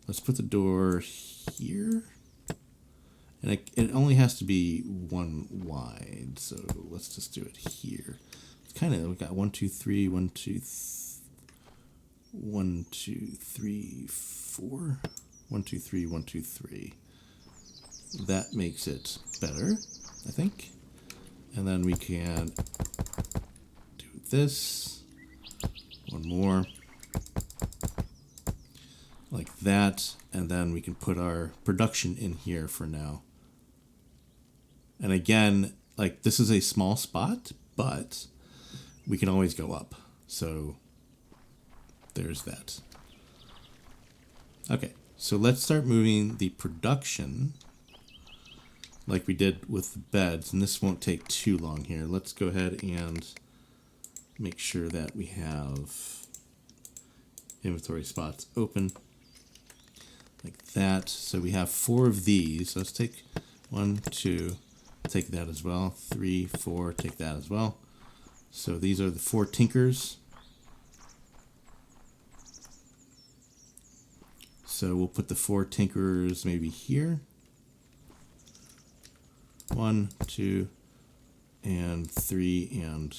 S1: let's put the door here. And it only has to be 1 wide. So let's just do it here. It's kind of, we got 1, 2, 3, 1, 2, 1, 2, 3, 4. 1, 2, 3, 1, 2, 3. That makes it better, I think. And then we can do this. 1 more. Like that. And then we can put our production in here for now. And again, like this is a small spot, but we can always go up. So there's that. Okay, so let's start moving the production like we did with the beds, and this won't take too long here. Let's go ahead and make sure that we have inventory spots open like that. So we have 4 of these. So let's take 1, 2, take that as well. 3, 4, take that as well. So these are the 4 tinkers. So we'll put the 4 tinkers maybe here. 1, 2, and 3, and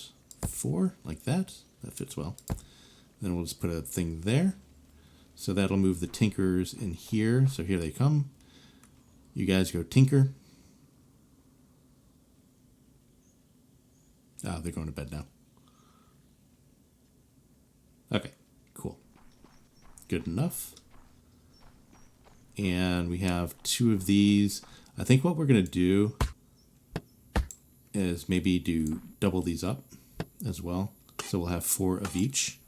S1: 4, like that. That fits well. Then we'll just put a thing there. So that'll move the tinkers in here. So here they come. You guys go tinker. Oh, they're going to bed now. Okay, cool. Good enough. And we have 2 of these. I think what we're going to do is maybe do double these up as well. So we'll have 4 of each.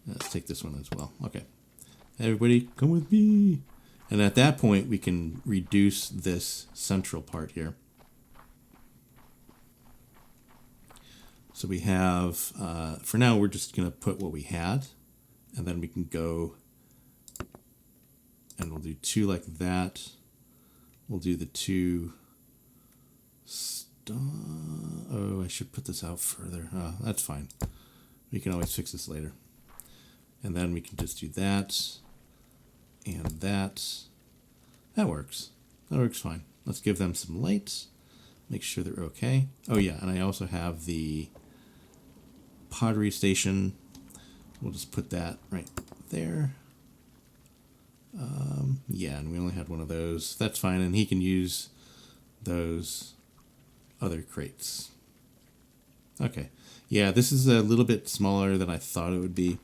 S1: Let's take this one as well. Okay. Everybody, come with me. And at that point, we can reduce this central part here. So we have, for now, we're just going to put what we had. And then we can go, and we'll do 2 like that. We'll do the 2. Oh, I should put this out further. Oh, that's fine. We can always fix this later. And then we can just do that and that. That works. That works fine. Let's give them some light. Make sure they're okay. Oh yeah, and I also have the pottery station. We'll just put that right there. Yeah, and we only had one of those. That's fine, and he can use those other crates. Okay. Yeah, this is a little bit smaller than I thought it would be.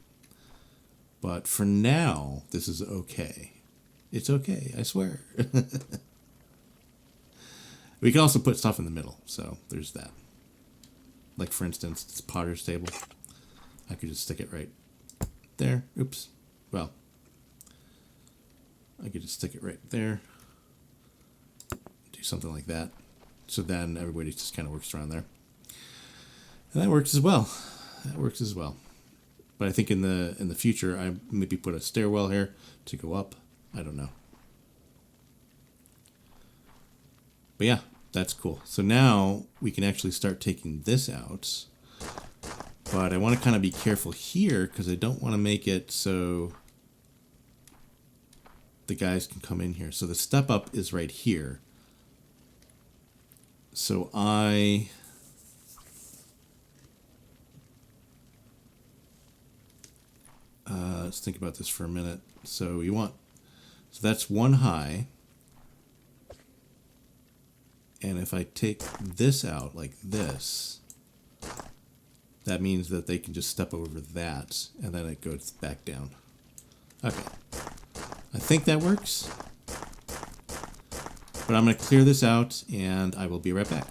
S1: But for now, this is okay. It's okay, I swear. We can also put stuff in the middle, so there's that. Like, for instance, this potter's table. I could just stick it right there. Oops. Well, I could just stick it right there. Do something like that. So then everybody just kind of works around there. And that works as well. That works as well. But I think in the future, I maybe put a stairwell here to go up. I don't know. But yeah, that's cool. So now we can actually start taking this out. But I want to kind of be careful here because I don't want to make it so the guys can come in here. So the step up is right here. So let's think about this for a minute. So that's 1 high. And if I take this out like this, that means that they can just step over that, and then it goes back down. Okay. I think that works. But I'm going to clear this out, and I will be right back.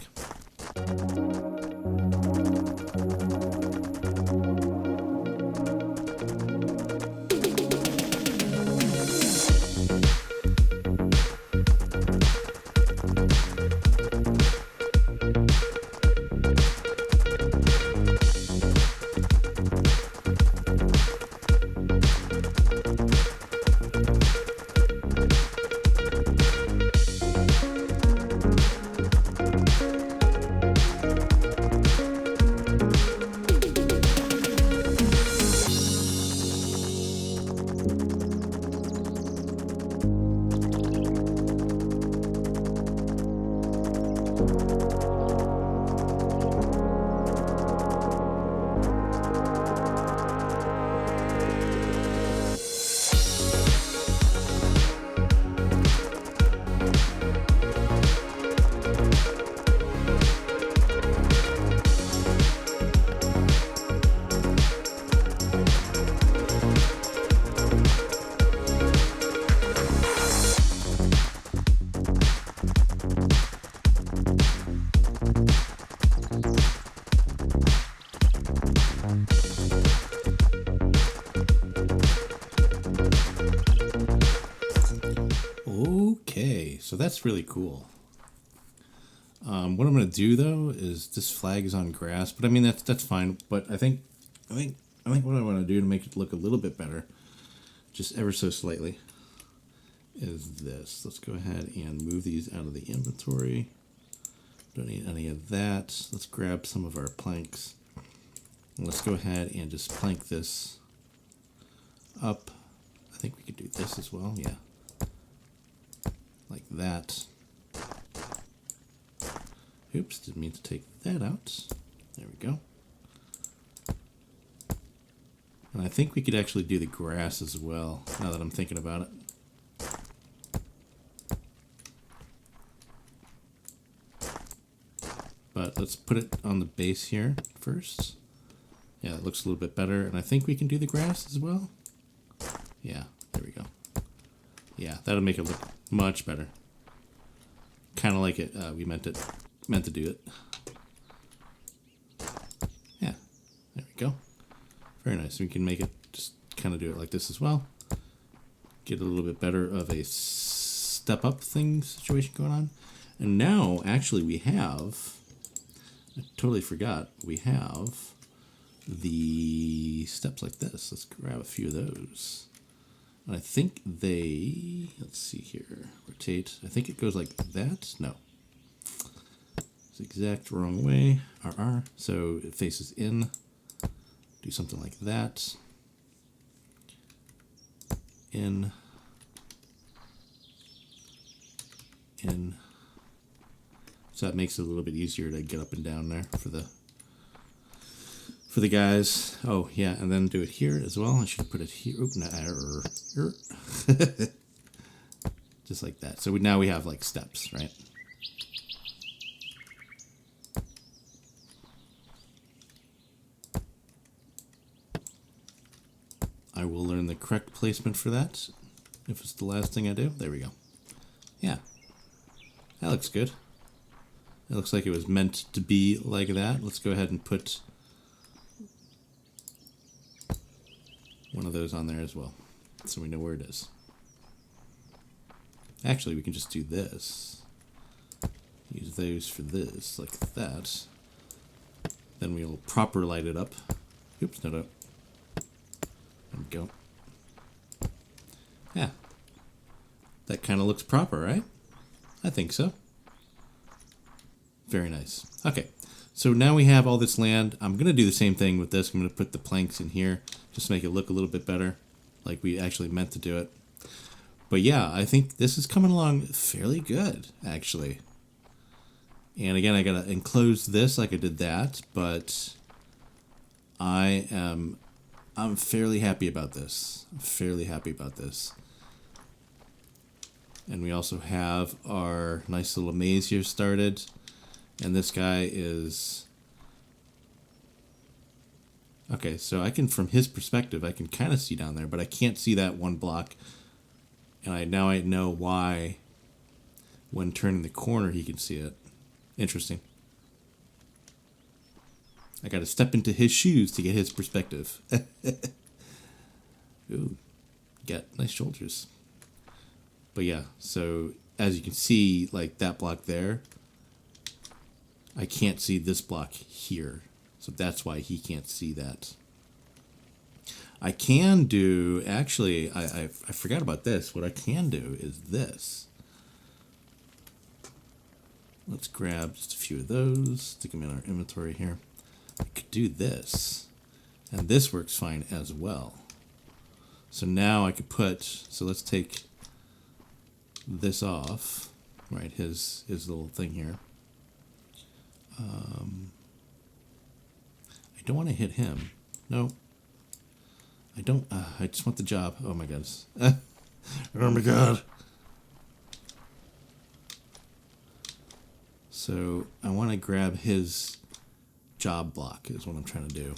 S1: Okay, so that's really cool. What I'm going to do though is this flag is on grass, but I mean that's fine. But I think what I want to do to make it look a little bit better, just ever so slightly, is this. Let's go ahead and move these out of the inventory. Don't need any of that. Let's grab some of our planks. And let's go ahead and just plank this up. I think we could do this as well. Yeah. Like that. Oops, didn't mean to take that out. There we go. And I think we could actually do the grass as well, now that I'm thinking about it. but let's put it on the base here first. Yeah, it looks a little bit better, and I think we can do the grass as well. Yeah, there we go. Yeah, that'll make it look much better. Kind of like it. We meant to do it. Yeah, there we go. Very nice. We can make it just kind of do it like this as well. Get a little bit better of a step up thing situation going on. And now, actually, we have. I totally forgot. We have the steps like this. Let's grab a few of those. And I think they, let's see here, rotate. I think it goes like that. No. It's the exact wrong way. RR. So it faces in. Do something like that. In. In. So that makes it a little bit easier to get up and down there for the guys. Oh yeah, and then do it here as well. I should put it here. Oop, no, just like that. So now we have like steps, right? I will learn the correct placement for that. If it's the last thing I do. There we go. Yeah. That looks good. It looks like it was meant to be like that. Let's go ahead and put one of those on there as well, so we know where it is. Actually, we can just do this. Use those for this, like that. Then we'll proper light it up. Oops, no. There we go. Yeah. That kind of looks proper, right? I think so. Very nice. Okay, so now we have all this land. I'm going to do the same thing with this. I'm going to put the planks in here just to make it look a little bit better, like we actually meant to do it. But yeah, I think this is coming along fairly good, actually. And again, I got to enclose this like I did that, but I'm fairly happy about this. I'm fairly happy about this. And we also have our nice little maze here started. And this guy is... Okay, so I can, from his perspective, I can kind of see down there, but I can't see that one block. And now I know why, when turning the corner, he can see it. Interesting. I got to step into his shoes to get his perspective. Ooh, got nice shoulders. But yeah, so as you can see, like that block there, I can't see this block here. So that's why he can't see that. I can do, actually, I forgot about this. What I can do is this. Let's grab just a few of those, stick them in our inventory here. I could do this, and this works fine as well. So now I could put, so let's take this off, right, his little thing here. I don't want to hit him. No. I don't, I just want the job. Oh my goodness. Oh my god. So I want to grab his job block is what I'm trying to do.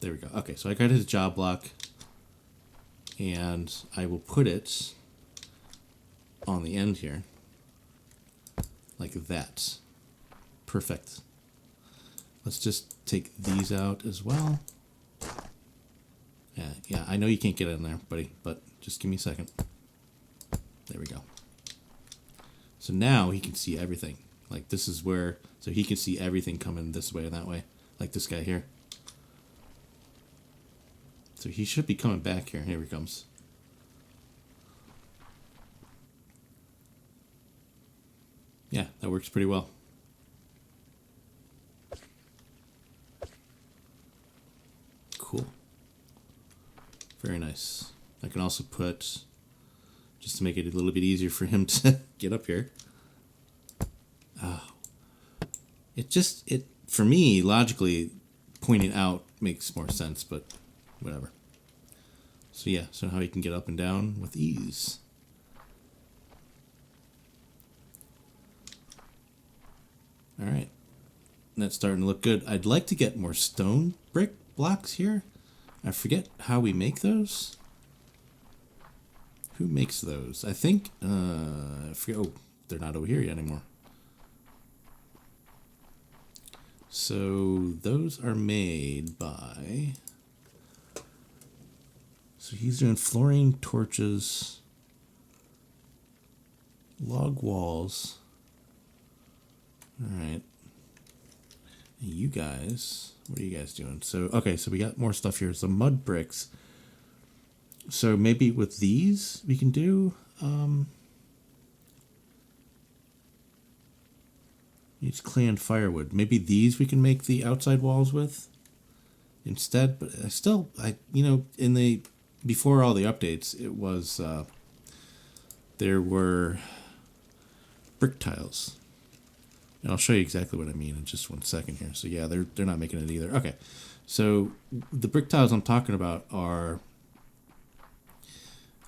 S1: There we go. Okay, so I got his job block, and I will put it on the end here. Like that. Perfect. Let's just take these out as well. Yeah, I know you can't get in there, buddy, but just give me a second. There we go. So now he can see everything. Like this is where, so he can see everything coming this way and that way. Like this guy here. So he should be coming back here. Here he comes. Yeah, that works pretty well. Cool. Very nice. I can also put, just to make it a little bit easier for him to get up here. Oh. It, for me, logically, pointing out makes more sense, but whatever. So yeah, so how you can get up and down with ease. All right. That's starting to look good. I'd like to get more stone brick blocks here. I forget how we make those. Who makes those? I think, I forget. Oh, they're not over here yet anymore. So those are made by... So he's doing fluorine torches, log walls. All right. You guys, what are you guys doing? So, okay, so we got more stuff here. So mud bricks. So maybe with these we can do, needs clay and firewood. Maybe these we can make the outside walls with instead. But you know, in the, before all the updates, it was, there were brick tiles. And I'll show you exactly what I mean in just 1 second here. So yeah, they're not making it either. Okay, so the brick tiles I'm talking about are,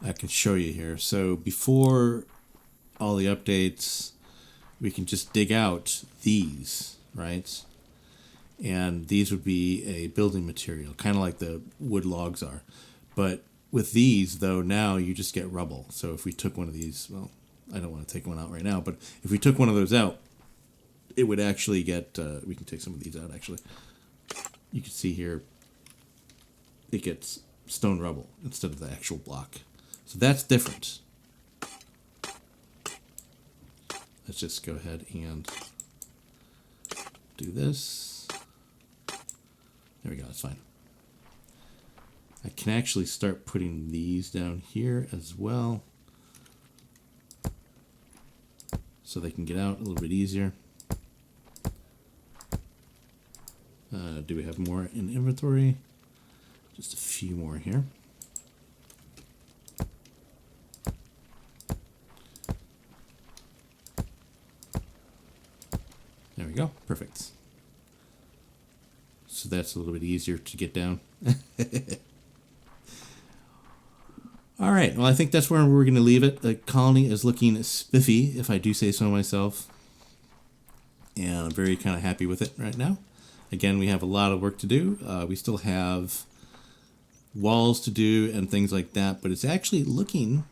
S1: I can show you here. So before all the updates, we can just dig out these, right? And these would be a building material, kind of like the wood logs are. But with these, though, now you just get rubble. So if we took one of these, well, I don't want to take one out right now, but if we took one of those out, it would actually get, we can take some of these out actually. You can see here, it gets stone rubble instead of the actual block. So that's different. Let's just go ahead and do this. There we go, that's fine. I can actually start putting these down here as well, so they can get out a little bit easier. Do we have more in inventory? Just a few more here. There we go. Perfect. So that's a little bit easier to get down. All right. Well, I think that's where we're going to leave it. The colony is looking spiffy, if I do say so myself. And I'm very kind of happy with it right now. Again, we have a lot of work to do. We still have walls to do and things like that, but it's actually looking,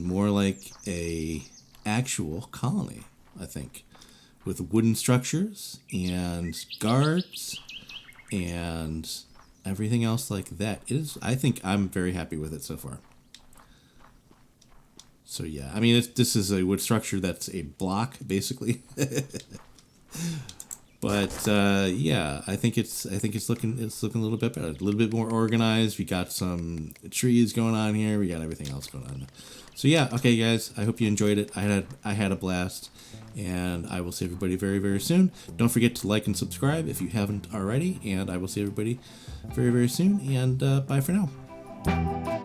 S1: more like a actual colony, I think, with wooden structures and guards and everything else like that. It is, I think I'm very happy with it so far. So yeah, I mean, this is a wood structure that's a block basically. But yeah, I think it's looking a little bit better, a little bit more organized. We got some trees going on here. We got everything else going on. So yeah, okay, guys. I hope you enjoyed it. I had a blast, and I will see everybody very, very soon. Don't forget to like and subscribe if you haven't already, and I will see everybody very, very soon. And bye for now.